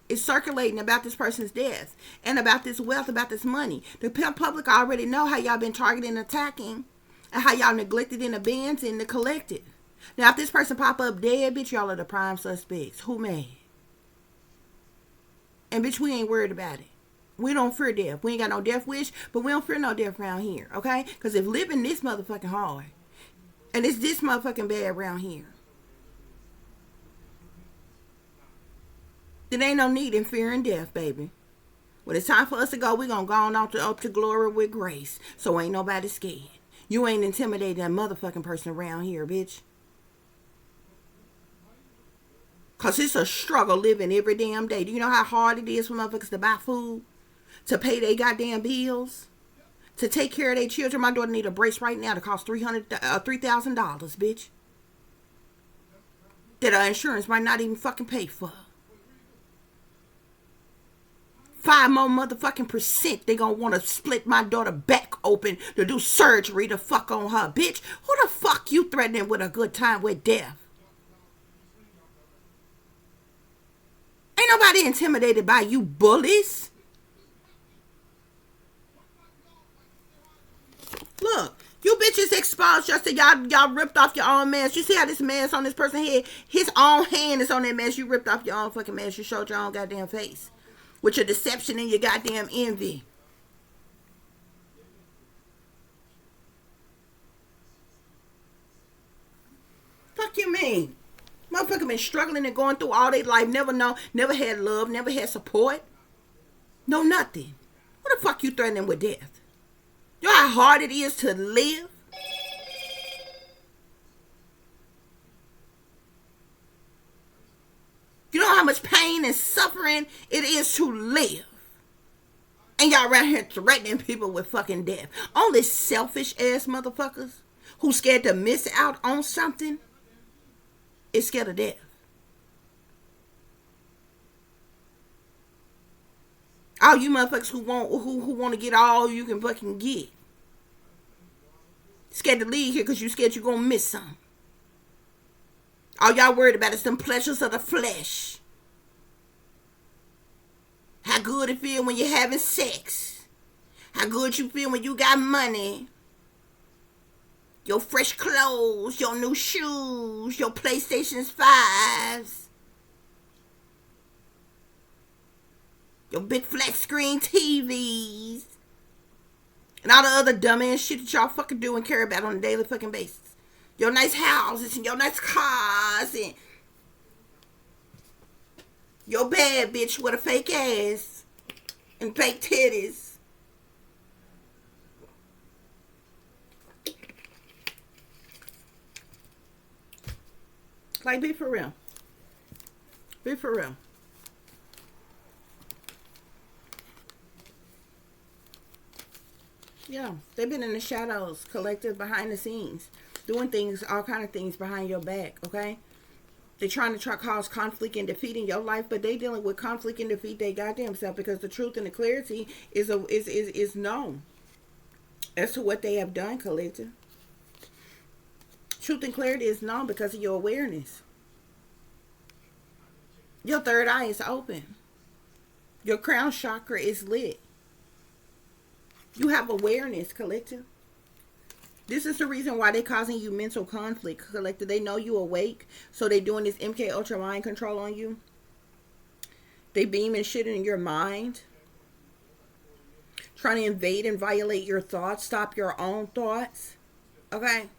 It's circulating about this person's death and about this wealth, about this money. The public already know how y'all been targeting and attacking and how y'all neglected and abandoned the collective. Now, if this person pop up dead, bitch, y'all are the prime suspects. Who mad? And bitch, we ain't worried about it. We don't fear death. We ain't got no death wish, but we don't fear no death around here, okay? Because if living this motherfucking hard, and it's this motherfucking bad around here, then ain't no need in fearing death, baby. When it's time for us to go, we gonna go on up to glory with grace. So ain't nobody scared. You ain't intimidating that motherfucking person around here, bitch. Because it's a struggle living every damn day. Do you know how hard it is for motherfuckers to buy food? To pay their goddamn bills? To take care of their children? My daughter need a brace right now to cost $3,000, bitch. That our insurance might not even fucking pay for. 5 more motherfucking percent they gonna want to split my daughter back open to do surgery to fuck on her, bitch. Who the fuck you threatening with a good time with death? Ain't nobody intimidated by you bullies. Look, you bitches exposed just to y'all ripped off your own mask. You see how this mask on this person's head? His own hand is on that mask. You ripped off your own fucking mask. You showed your own goddamn face. With your deception and your goddamn envy. Fuck you mean? Motherfucker been struggling and going through all their life. Never had love, never had support. No nothing. What the fuck you threatening with death? You know how hard it is to live? You know how much pain and suffering it is to live? And y'all around here threatening people with fucking death. Only selfish ass motherfuckers who scared to miss out on something is scared of death. All you motherfuckers who want to get all you can fucking get. Scared to leave here because you scared you're going to miss something. All y'all worried about is them pleasures of the flesh. How good it feel when you're having sex. How good you feel when you got money. Your fresh clothes, your new shoes, your PlayStation 5s. Your big flat screen TVs. And all the other dumbass shit that y'all fucking do and care about on a daily fucking basis. Your nice houses and your nice cars and your bad bitch with a fake ass and fake titties. Like, be for real. Be for real. Yeah, they've been in the shadows, collective, behind the scenes, doing things, all kind of things behind your back. Okay, they're trying to cause conflict and defeat in your life, but they dealing with conflict and defeat they goddamn self, because the truth and the clarity is known as to what they have done, collective. Truth and clarity is known because of your awareness. Your third eye is open. Your crown chakra is lit. You have awareness, collective. This is the reason why they're causing you mental conflict, collective. They know you awake, so they're doing this MK Ultra mind control on you. They beaming shit in your mind, trying to invade and violate your thoughts, stop your own thoughts. Okay?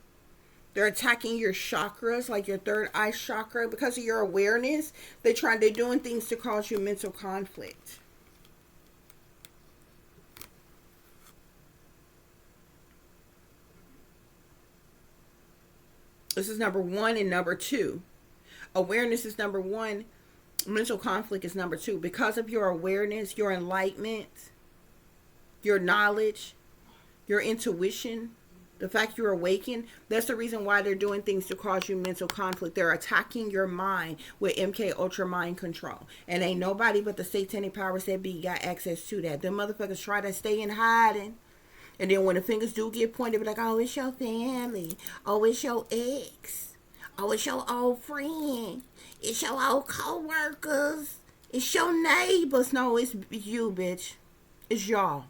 They're attacking your chakras, like your third eye chakra, because of your awareness. They're doing things to cause you mental conflict. This is number one, and number two. Awareness is number one. Mental conflict is number two. Because of your awareness, your enlightenment, your knowledge, your intuition, the fact you're awakened, that's the reason why they're doing things to cause you mental conflict. They're attacking your mind with MK Ultra mind control. And ain't nobody but the satanic powers that be got access to that. The motherfuckers try to stay in hiding. And then when the fingers do get pointed, be like, oh, it's your family. Oh, it's your ex. Oh, it's your old friend. It's your old co-workers. It's your neighbors. No, it's you, bitch. It's y'all.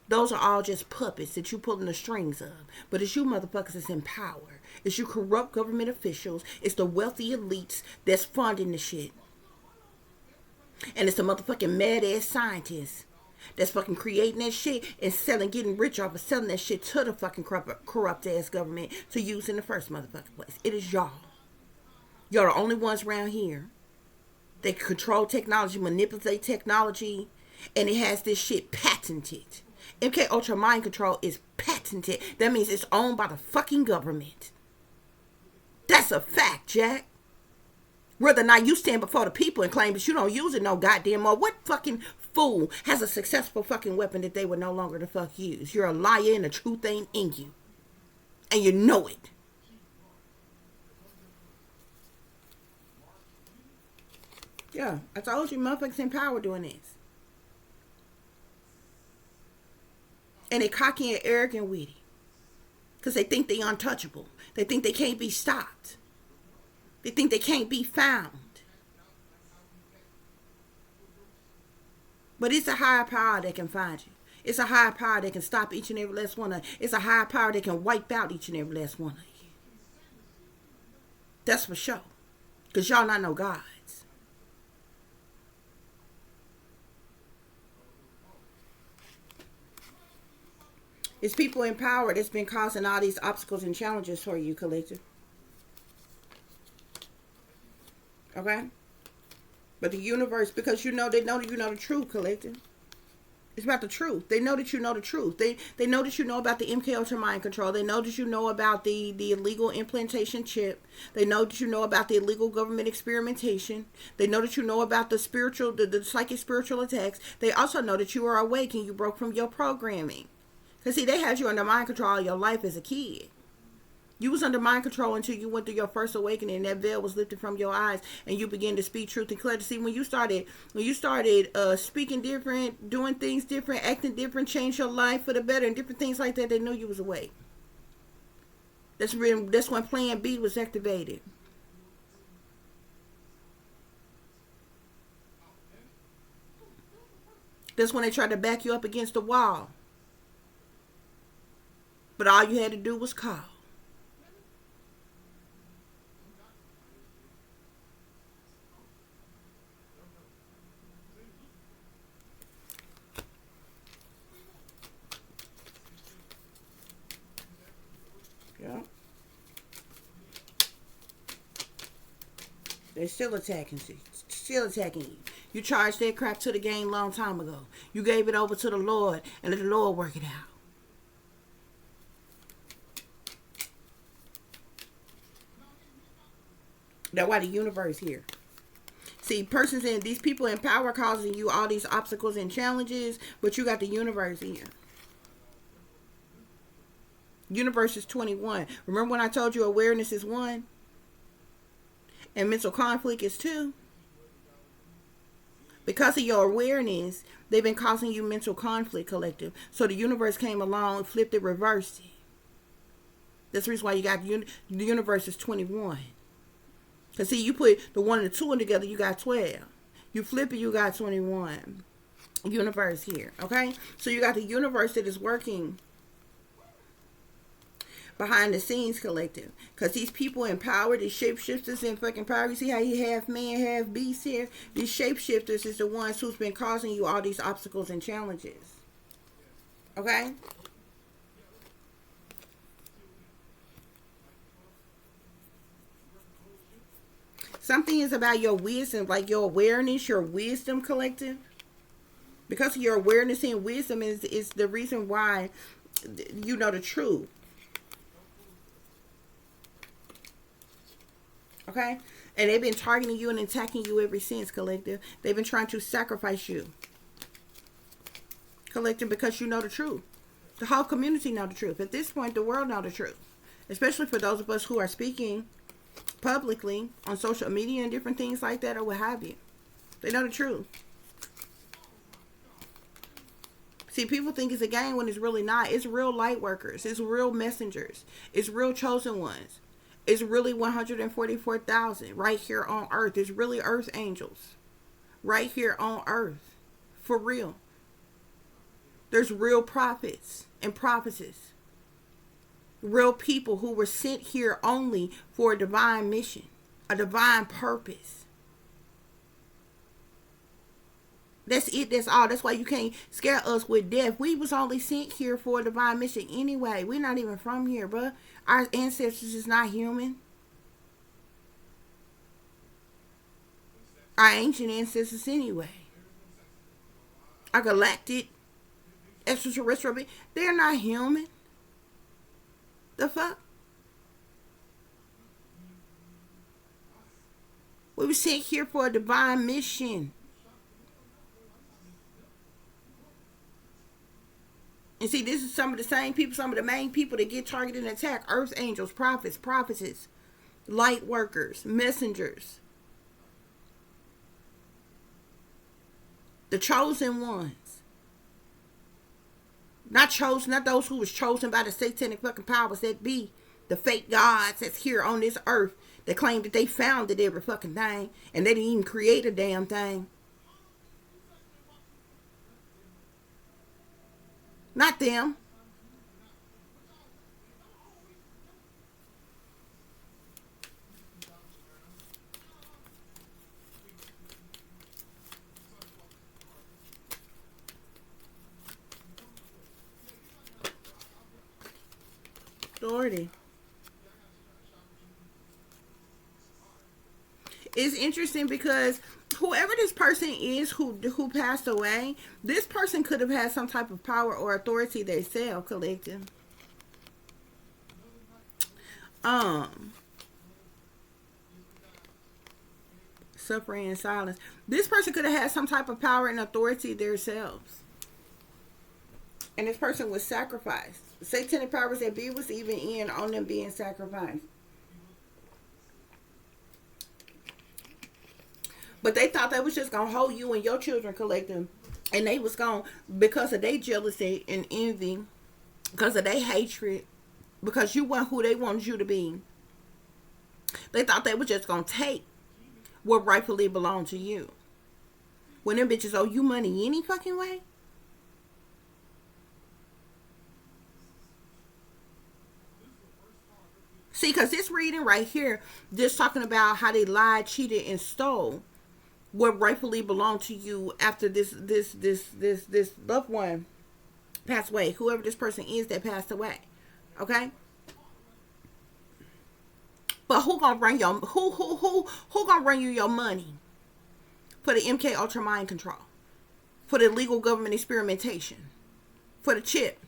Those are all just puppets that you pulling the strings of. But it's you motherfuckers that's in power. It's you corrupt government officials. It's the wealthy elites that's funding the shit. And it's the motherfucking mad-ass scientists that's fucking creating that shit and selling, getting rich off of selling that shit to the fucking corrupt ass government to use in the first motherfucking place. It is y'all. Y'all are the only ones around here that control technology, manipulate technology, and it has this shit patented. MK Ultra mind control is patented. That means it's owned by the fucking government. That's a fact, Jack. Whether or not you stand before the people and claim that you don't use it no goddamn more. What fucking fool has a successful fucking weapon that they would no longer the fuck use? You're a liar and the truth ain't in you. And you know it. Yeah, I told you motherfuckers in power doing this. And they cocky and arrogant with it. Because they think they untouchable. They think they can't be stopped. They think they can't be found. But it's a higher power that can find you. It's a higher power that can stop each and every last one of you. It's a higher power that can wipe out each and every last one of you. That's for sure. Because y'all not no gods. It's people in power that's been causing all these obstacles and challenges for you, collective. Okay? But the universe, because they know that you know the truth, collective. It's about the truth. They know that you know the truth. They know that you know about the MK Ultra mind control. They know that you know about the illegal implantation chip. They know that you know about the illegal government experimentation. They know that you know about the spiritual, the psychic spiritual attacks. They also know that you are awake and you broke from your programming. Because see, they had you under mind control all your life as a kid. You was under mind control until you went through your first awakening and that veil was lifted from your eyes and you began to speak truth and clarity. See, when you started speaking different, doing things different, acting different, change your life for the better and different things like that, they knew you was awake. That's when Plan B was activated. That's when they tried to back you up against the wall. But all you had to do was call. Yeah. They're still attacking you. Still attacking you. You charged that crap to the game long time ago. You gave it over to the Lord and let the Lord work it out. That's why the universe here. See, persons in these people in power causing you all these obstacles and challenges, but you got the universe here. Universe is 21. Remember when I told you awareness is 1? And mental conflict is 2? Because of your awareness, they've been causing you mental conflict, collective. So the universe came along, flipped it, reversed it. That's the reason why you got the universe is 21. Because see, you put the 1 and the 2 in together, you got 12. You flip it, you got 21. Universe here, okay? So you got the universe that is working behind the scenes, collective. Because these people in power, these shapeshifters in fucking power, you see how you half man, half beast here? These shapeshifters is the ones who's been causing you all these obstacles and challenges. Okay? Something is about your wisdom, like your awareness, your wisdom, collective. Because of your awareness and wisdom is the reason why you know the truth. Okay? And they've been targeting you and attacking you ever since, collective. They've been trying to sacrifice you. Collective, because you know the truth. The whole community know the truth. At this point, the world know the truth. Especially for those of us who are speaking publicly on social media and different things like that, or what have you. They know the truth. See, people think it's a game when it's really not. It's real light workers. It's real messengers. It's real chosen ones. It's really 144,000 right here on earth. It's really earth angels right here on earth. For real. There's real prophets and prophetesses. Real people who were sent here only for a divine mission, a divine purpose. That's it. That's all. That's why you can't scare us with death. We was only sent here for a divine mission anyway. We're not even from here, bruh. Our ancestors is not human. Our ancient ancestors anyway. Our galactic extraterrestrial beings, they're not human. The fuck? We were sent here for a divine mission. And see, this is some of the same people, some of the main people that get targeted and attacked. Earth angels, prophets, prophetesses, light workers, messengers. The chosen ones. Not chosen, not those who was chosen by the satanic fucking powers that be. The fake gods that's here on this earth that claim that they founded every fucking thing. And they didn't even create a damn thing. Not them. Authority. It's interesting because whoever this person is who passed away, this person could have had some type of power or authority themselves, collective. Suffering in silence. This person could have had some type of power and authority themselves. And this person was sacrificed. Satanic powers that be was even in on them being sacrificed. But they thought they was just going to hold you and your children, collective. And they was going, because of their jealousy and envy, because of their hatred, because you weren't who they wanted you to be. They thought they was just going to take what rightfully belonged to you. When them bitches owe you money any fucking way. See, because this reading right here, just talking about how they lied, cheated, and stole what rightfully belonged to you after this loved one passed away. Whoever this person is that passed away. Okay? But who gonna bring your who gonna bring you your money for the MK Ultra mind control, for the illegal government experimentation, for the chip?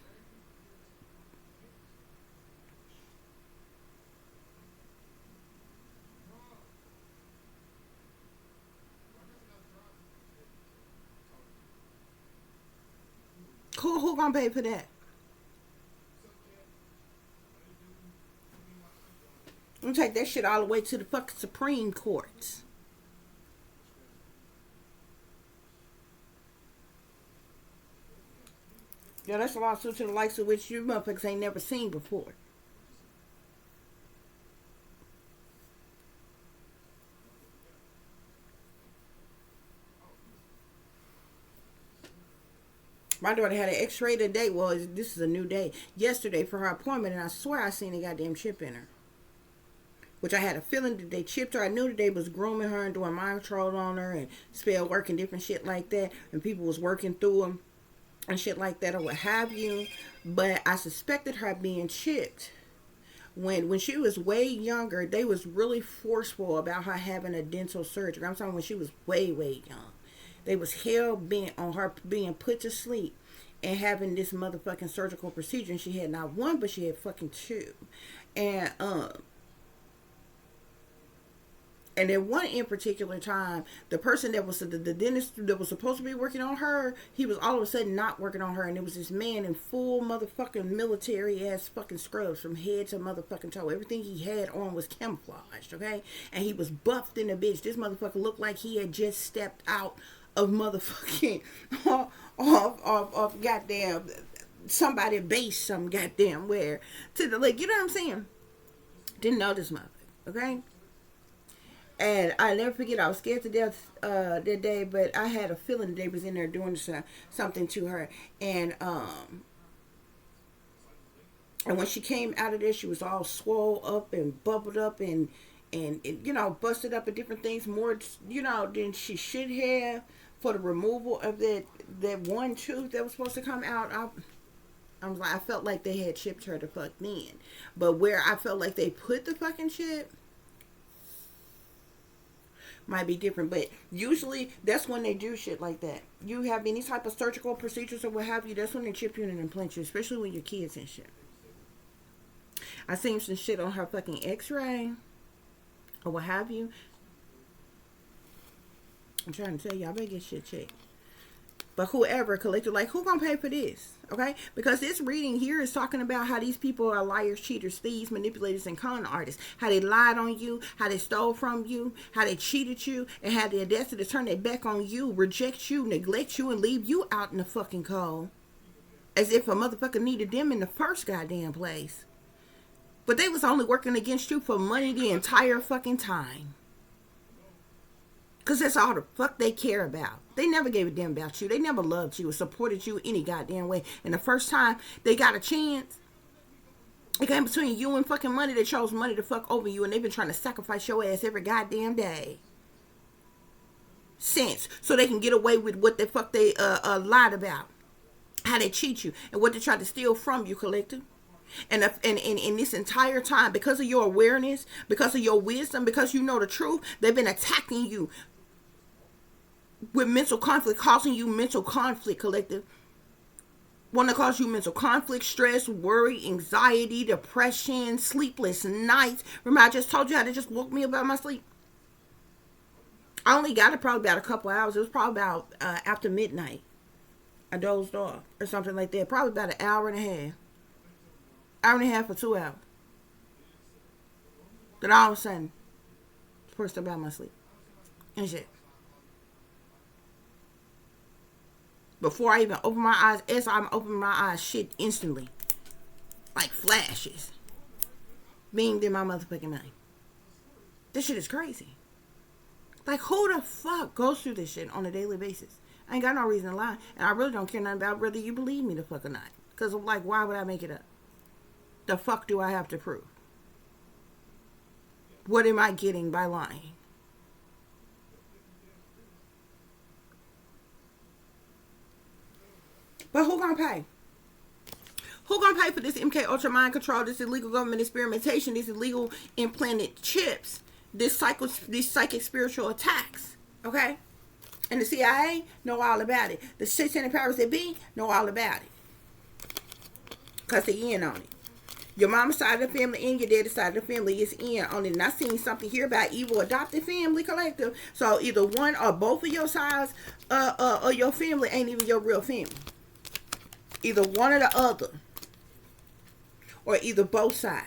Who gonna pay for that? I'm take that shit all the way to the fucking Supreme Courts. Yeah, that's a lawsuit to the likes of which you motherfuckers ain't never seen before. My daughter had an x-ray today. Well, this is a new day. Yesterday for her appointment, and I swear I seen a goddamn chip in her. Which I had a feeling that they chipped her. I knew that they was grooming her and doing mind control on her and spell work and different shit like that. And people was working through them and shit like that or what have you. But I suspected her being chipped. When she was way younger, they was really forceful about her having a dental surgery. I'm talking when she was way, way young. They was hell bent on her being put to sleep and having this motherfucking surgical procedure. And she had not one, but she had fucking two. And And at one in particular time, the person that was the dentist that was supposed to be working on her, he was all of a sudden not working on her. And it was this man in full motherfucking military ass fucking scrubs from head to motherfucking toe. Everything he had on was camouflaged, okay? And he was buffed in the bitch. This motherfucker looked like he had just stepped out of motherfucking off goddamn somebody base some goddamn where to the like, you know what I'm saying? Didn't know this motherfucker, okay? And I never forget, I was scared to death that day, but I had a feeling they was in there doing something to her. And when she came out of there, she was all swole up and bubbled up and you know, busted up and different things more, you know, than she should have for the removal of that one tooth that was supposed to come out. I was like, I felt like they had chipped her the fuck then. But where I felt like they put the fucking chip might be different, but usually that's when they do shit like that. You have any type of surgical procedures or what have you, that's when they chip you in and implant you, especially when you're kids and shit. I seen some shit on her fucking x-ray or what have you. I'm trying to tell you, I better get shit checked. But whoever collected, like, who gonna pay for this? Okay? Because this reading here is talking about how these people are liars, cheaters, thieves, manipulators, and con artists. How they lied on you, how they stole from you, how they cheated you, and had the audacity to turn their back on you, reject you, neglect you, and leave you out in the fucking cold. As if a motherfucker needed them in the first goddamn place. But they was only working against you for money the entire fucking time. Because that's all the fuck they care about. They never gave a damn about you. They never loved you or supported you any goddamn way. And the first time they got a chance, it came between you and fucking money. They chose money to fuck over you. And they've been trying to sacrifice your ass every goddamn day since. So they can get away with what the fuck they lied about. How they cheat you. And what they tried to steal from you, collective. And in this entire time, because of your awareness, because of your wisdom, because you know the truth, they've been attacking you with mental conflict, causing you mental conflict, collective. Want to cause you mental conflict, stress, worry, anxiety, depression, sleepless nights. Remember, I just told you how they just woke me up out of my sleep. I only got it probably about a couple hours. It was probably about after midnight. I dozed off or something like that. Probably about an hour and a half. Hour and a half or 2 hours. Then all of a sudden, first about my sleep. And shit. Before I even open my eyes, as I'm opening my eyes, shit instantly. Like flashes. Beamed in my motherfucking mind. This shit is crazy. Like, who the fuck goes through this shit on a daily basis? I ain't got no reason to lie. And I really don't care nothing about whether you believe me the fuck or not. Because, like, why would I make it up? The fuck do I have to prove? What am I getting by lying? But who gonna pay? Who gonna pay for this MK Ultra mind control, this illegal government experimentation, these illegal implanted chips, these psychic spiritual attacks? Okay? And the CIA know all about it. The satanic powers that be know all about it. Because they in on it. Your mama's side of the family and your daddy's side of the family is in on it. And I seen something here about evil adopted family collective. So either one or both of your sides or your family ain't even your real family. Either one or the other. Or either both sides.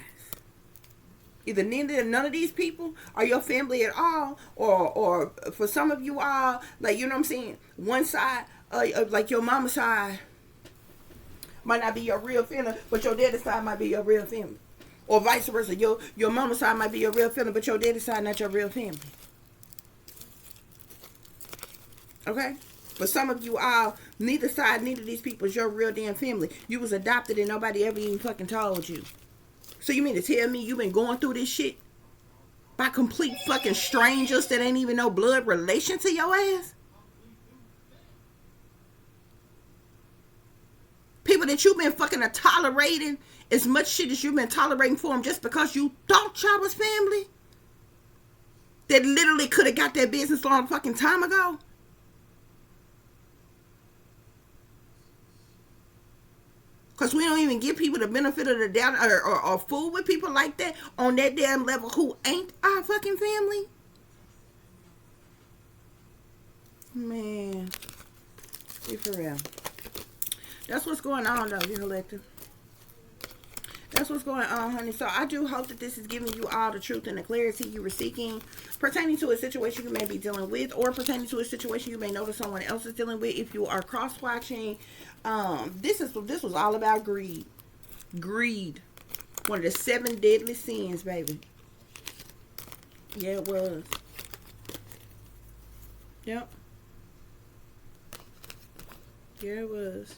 Either none of these people are your family at all, or for some of you all, like, you know what I'm saying, one side, like your mama's side might not be your real family, but your daddy's side might be your real family. Or vice versa, your mama's side might be your real family, but your daddy's side not your real family. Okay? For some of you all, neither of these people is your real damn family. You was adopted and nobody ever even fucking told you. So you mean to tell me you been going through this shit by complete fucking strangers that ain't even no blood relation to your ass? People that you've been fucking tolerating as much shit as you've been tolerating for them just because you thought y'all was family? That literally could have got their business long fucking time ago? Because we don't even give people the benefit of the doubt or fool with people like that on that damn level who ain't our fucking family. Man. Be for real. That's what's going on though, you collective. That's what's going on, honey. So I do hope that this is giving you all the truth and the clarity you were seeking pertaining to a situation you may be dealing with, or pertaining to a situation you may know that someone else is dealing with. If you are cross-watching, this was all about greed. Greed. One of the 7 deadly sins, baby. Yeah, it was. Yep. Yeah, it was.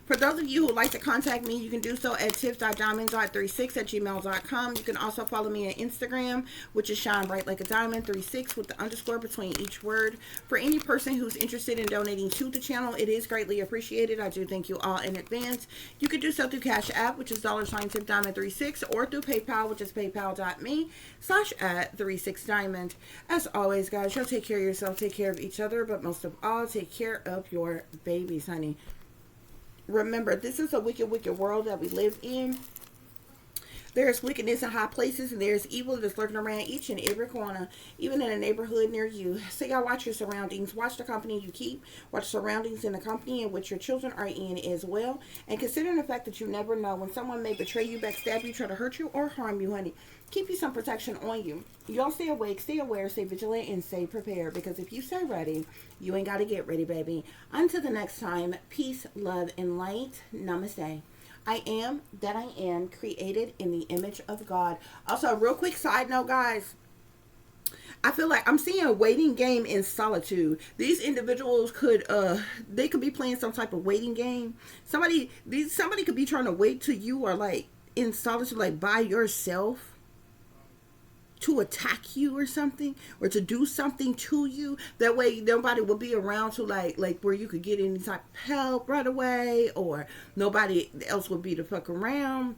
For those of you who would like to contact me, you can do so at tips.diamond.36@gmail.com. You can also follow me on Instagram, which is shine bright like a diamond 36 with the underscore between each word. For any person who's interested in donating to the channel, it is greatly appreciated. I do thank you all in advance. You can do so through CASHAPP, which is $tipdiamond36, or through PayPal, which is paypal.me/@36diamond. As always, guys, y'all take care of yourself, take care of each other, but most of all, take care of your babies, honey. Remember, this is a wicked, wicked world that we live in. There's wickedness in high places, and there's evil that's lurking around each and every corner, even in a neighborhood near you. So y'all watch your surroundings. Watch the company you keep. Watch surroundings in the company in which your children are in as well. And considering the fact that you never know when someone may betray you, backstab you, try to hurt you, or harm you, honey. Keep you some protection on you. Y'all stay awake, stay aware, stay vigilant, and stay prepared. Because if you stay ready, you ain't got to get ready, baby. Until the next time, peace, love, and light. Namaste. I am that I am, created in the image of God. Also, real quick side note, guys. I feel like I'm seeing a waiting game in solitude. These individuals could they could be playing some type of waiting game. Somebody could be trying to wait till you are like in solitude, like by yourself, to attack you or something, or to do something to you. That way nobody will be around to like where you could get any type of help right away, or nobody else would be to fuck around.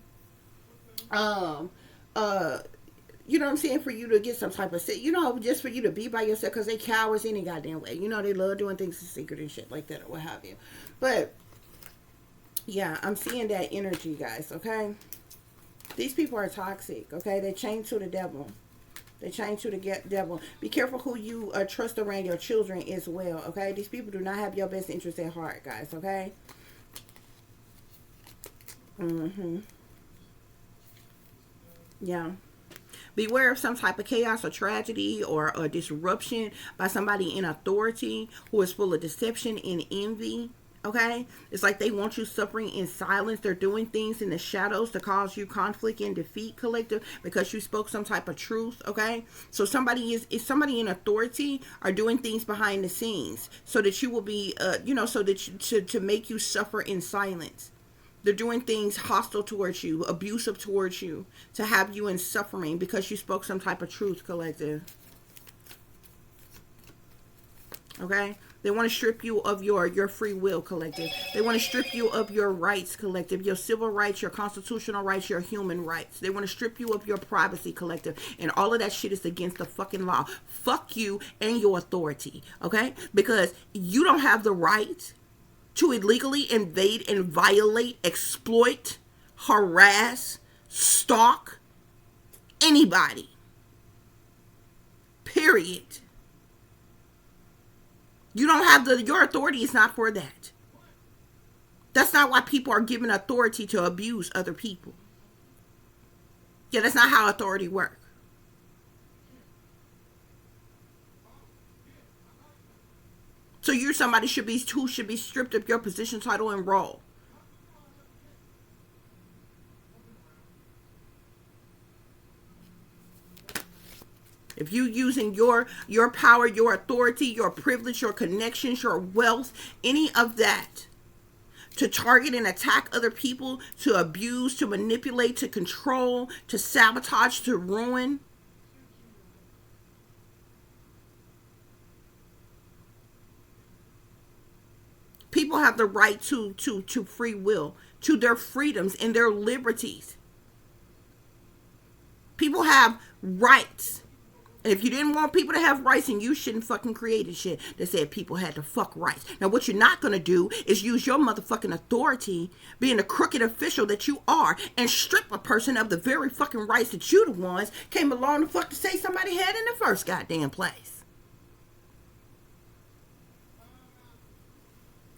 You know what I'm saying, for you to get some type of, you know, just for you to be by yourself, because they cowards any goddamn way. You know, they love doing things in secret and shit like that, or what have you. But yeah, I'm seeing that energy, guys. Okay, these people are toxic. Okay, they chained to the devil. They chained to the devil. Be careful who you trust around your children as well. Okay, these people do not have your best interest at heart, guys. Okay. Yeah. Beware of some type of chaos or tragedy or a disruption by somebody in authority who is full of deception and envy. Okay, it's like they want you suffering in silence. They're doing things in the shadows to cause you conflict and defeat, collective, because you spoke some type of truth. Okay, so somebody is somebody in authority are doing things behind the scenes so that you will be you know, so that to make you suffer in silence. They're doing things hostile towards you, abusive towards you, to have you in suffering because you spoke some type of truth, collective. Okay, They want to strip you of your free will, collective. They want to strip you of your rights, collective. Your civil rights, your constitutional rights, your human rights. They want to strip you of your privacy, collective. And all of that shit is against the fucking law. Fuck you and your authority, okay? Because you don't have the right to illegally invade and violate, exploit, harass, stalk anybody. Period. You don't have your authority is not for that. That's not why people are given authority to abuse other people. Yeah, that's not how authority works. So you're somebody who should be stripped of your position, title, and role. If you using your power, your authority, your privilege, your connections, your wealth, any of that to target and attack other people, to abuse, to manipulate, to control, to sabotage, to ruin, people have the right to free will, to their freedoms and their liberties. People have rights. And if you didn't want people to have rights, then you shouldn't fucking create shit that said people had to fuck rights. Now, what you're not going to do is use your motherfucking authority, being the crooked official that you are, and strip a person of the very fucking rights that you the ones came along to fuck to say somebody had in the first goddamn place.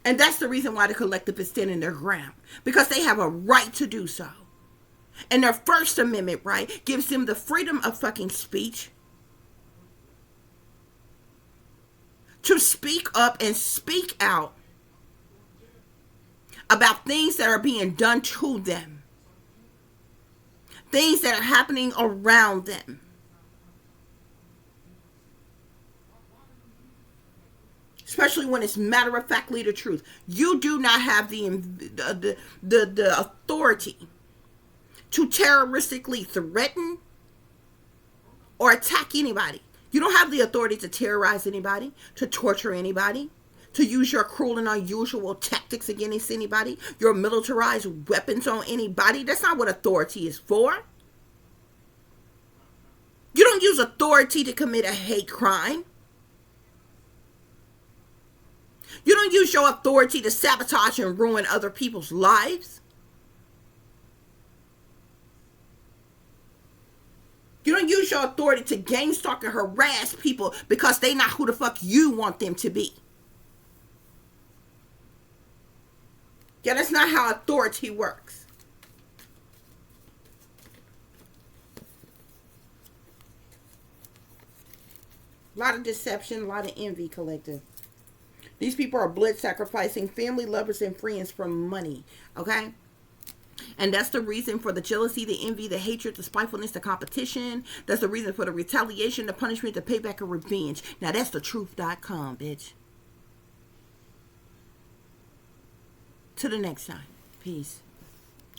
And that's the reason why the collective is standing their ground. Because they have a right to do so. And their First Amendment right gives them the freedom of fucking speech, to speak up and speak out about things that are being done to them, things that are happening around them. Especially when it's matter-of-factly the truth. You do not have the authority to terroristically threaten or attack anybody. You don't have the authority to terrorize anybody, to torture anybody, to use your cruel and unusual tactics against anybody, your militarized weapons on anybody. That's not what authority is for. You don't use authority to commit a hate crime. You don't use your authority to sabotage and ruin other people's lives. You don't use your authority to gang stalk and harass people because they not who the fuck you want them to be. Yeah, that's not how authority works. A lot of deception, a lot of envy, collective. These people are blood sacrificing family, lovers, and friends for money. Okay? And that's the reason for the jealousy, the envy, the hatred, the spitefulness, the competition. That's the reason for the retaliation, the punishment, the payback, and revenge. Now that's the truth.com, bitch. Till the next time. Peace.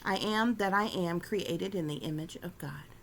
I am that I am, created in the image of God.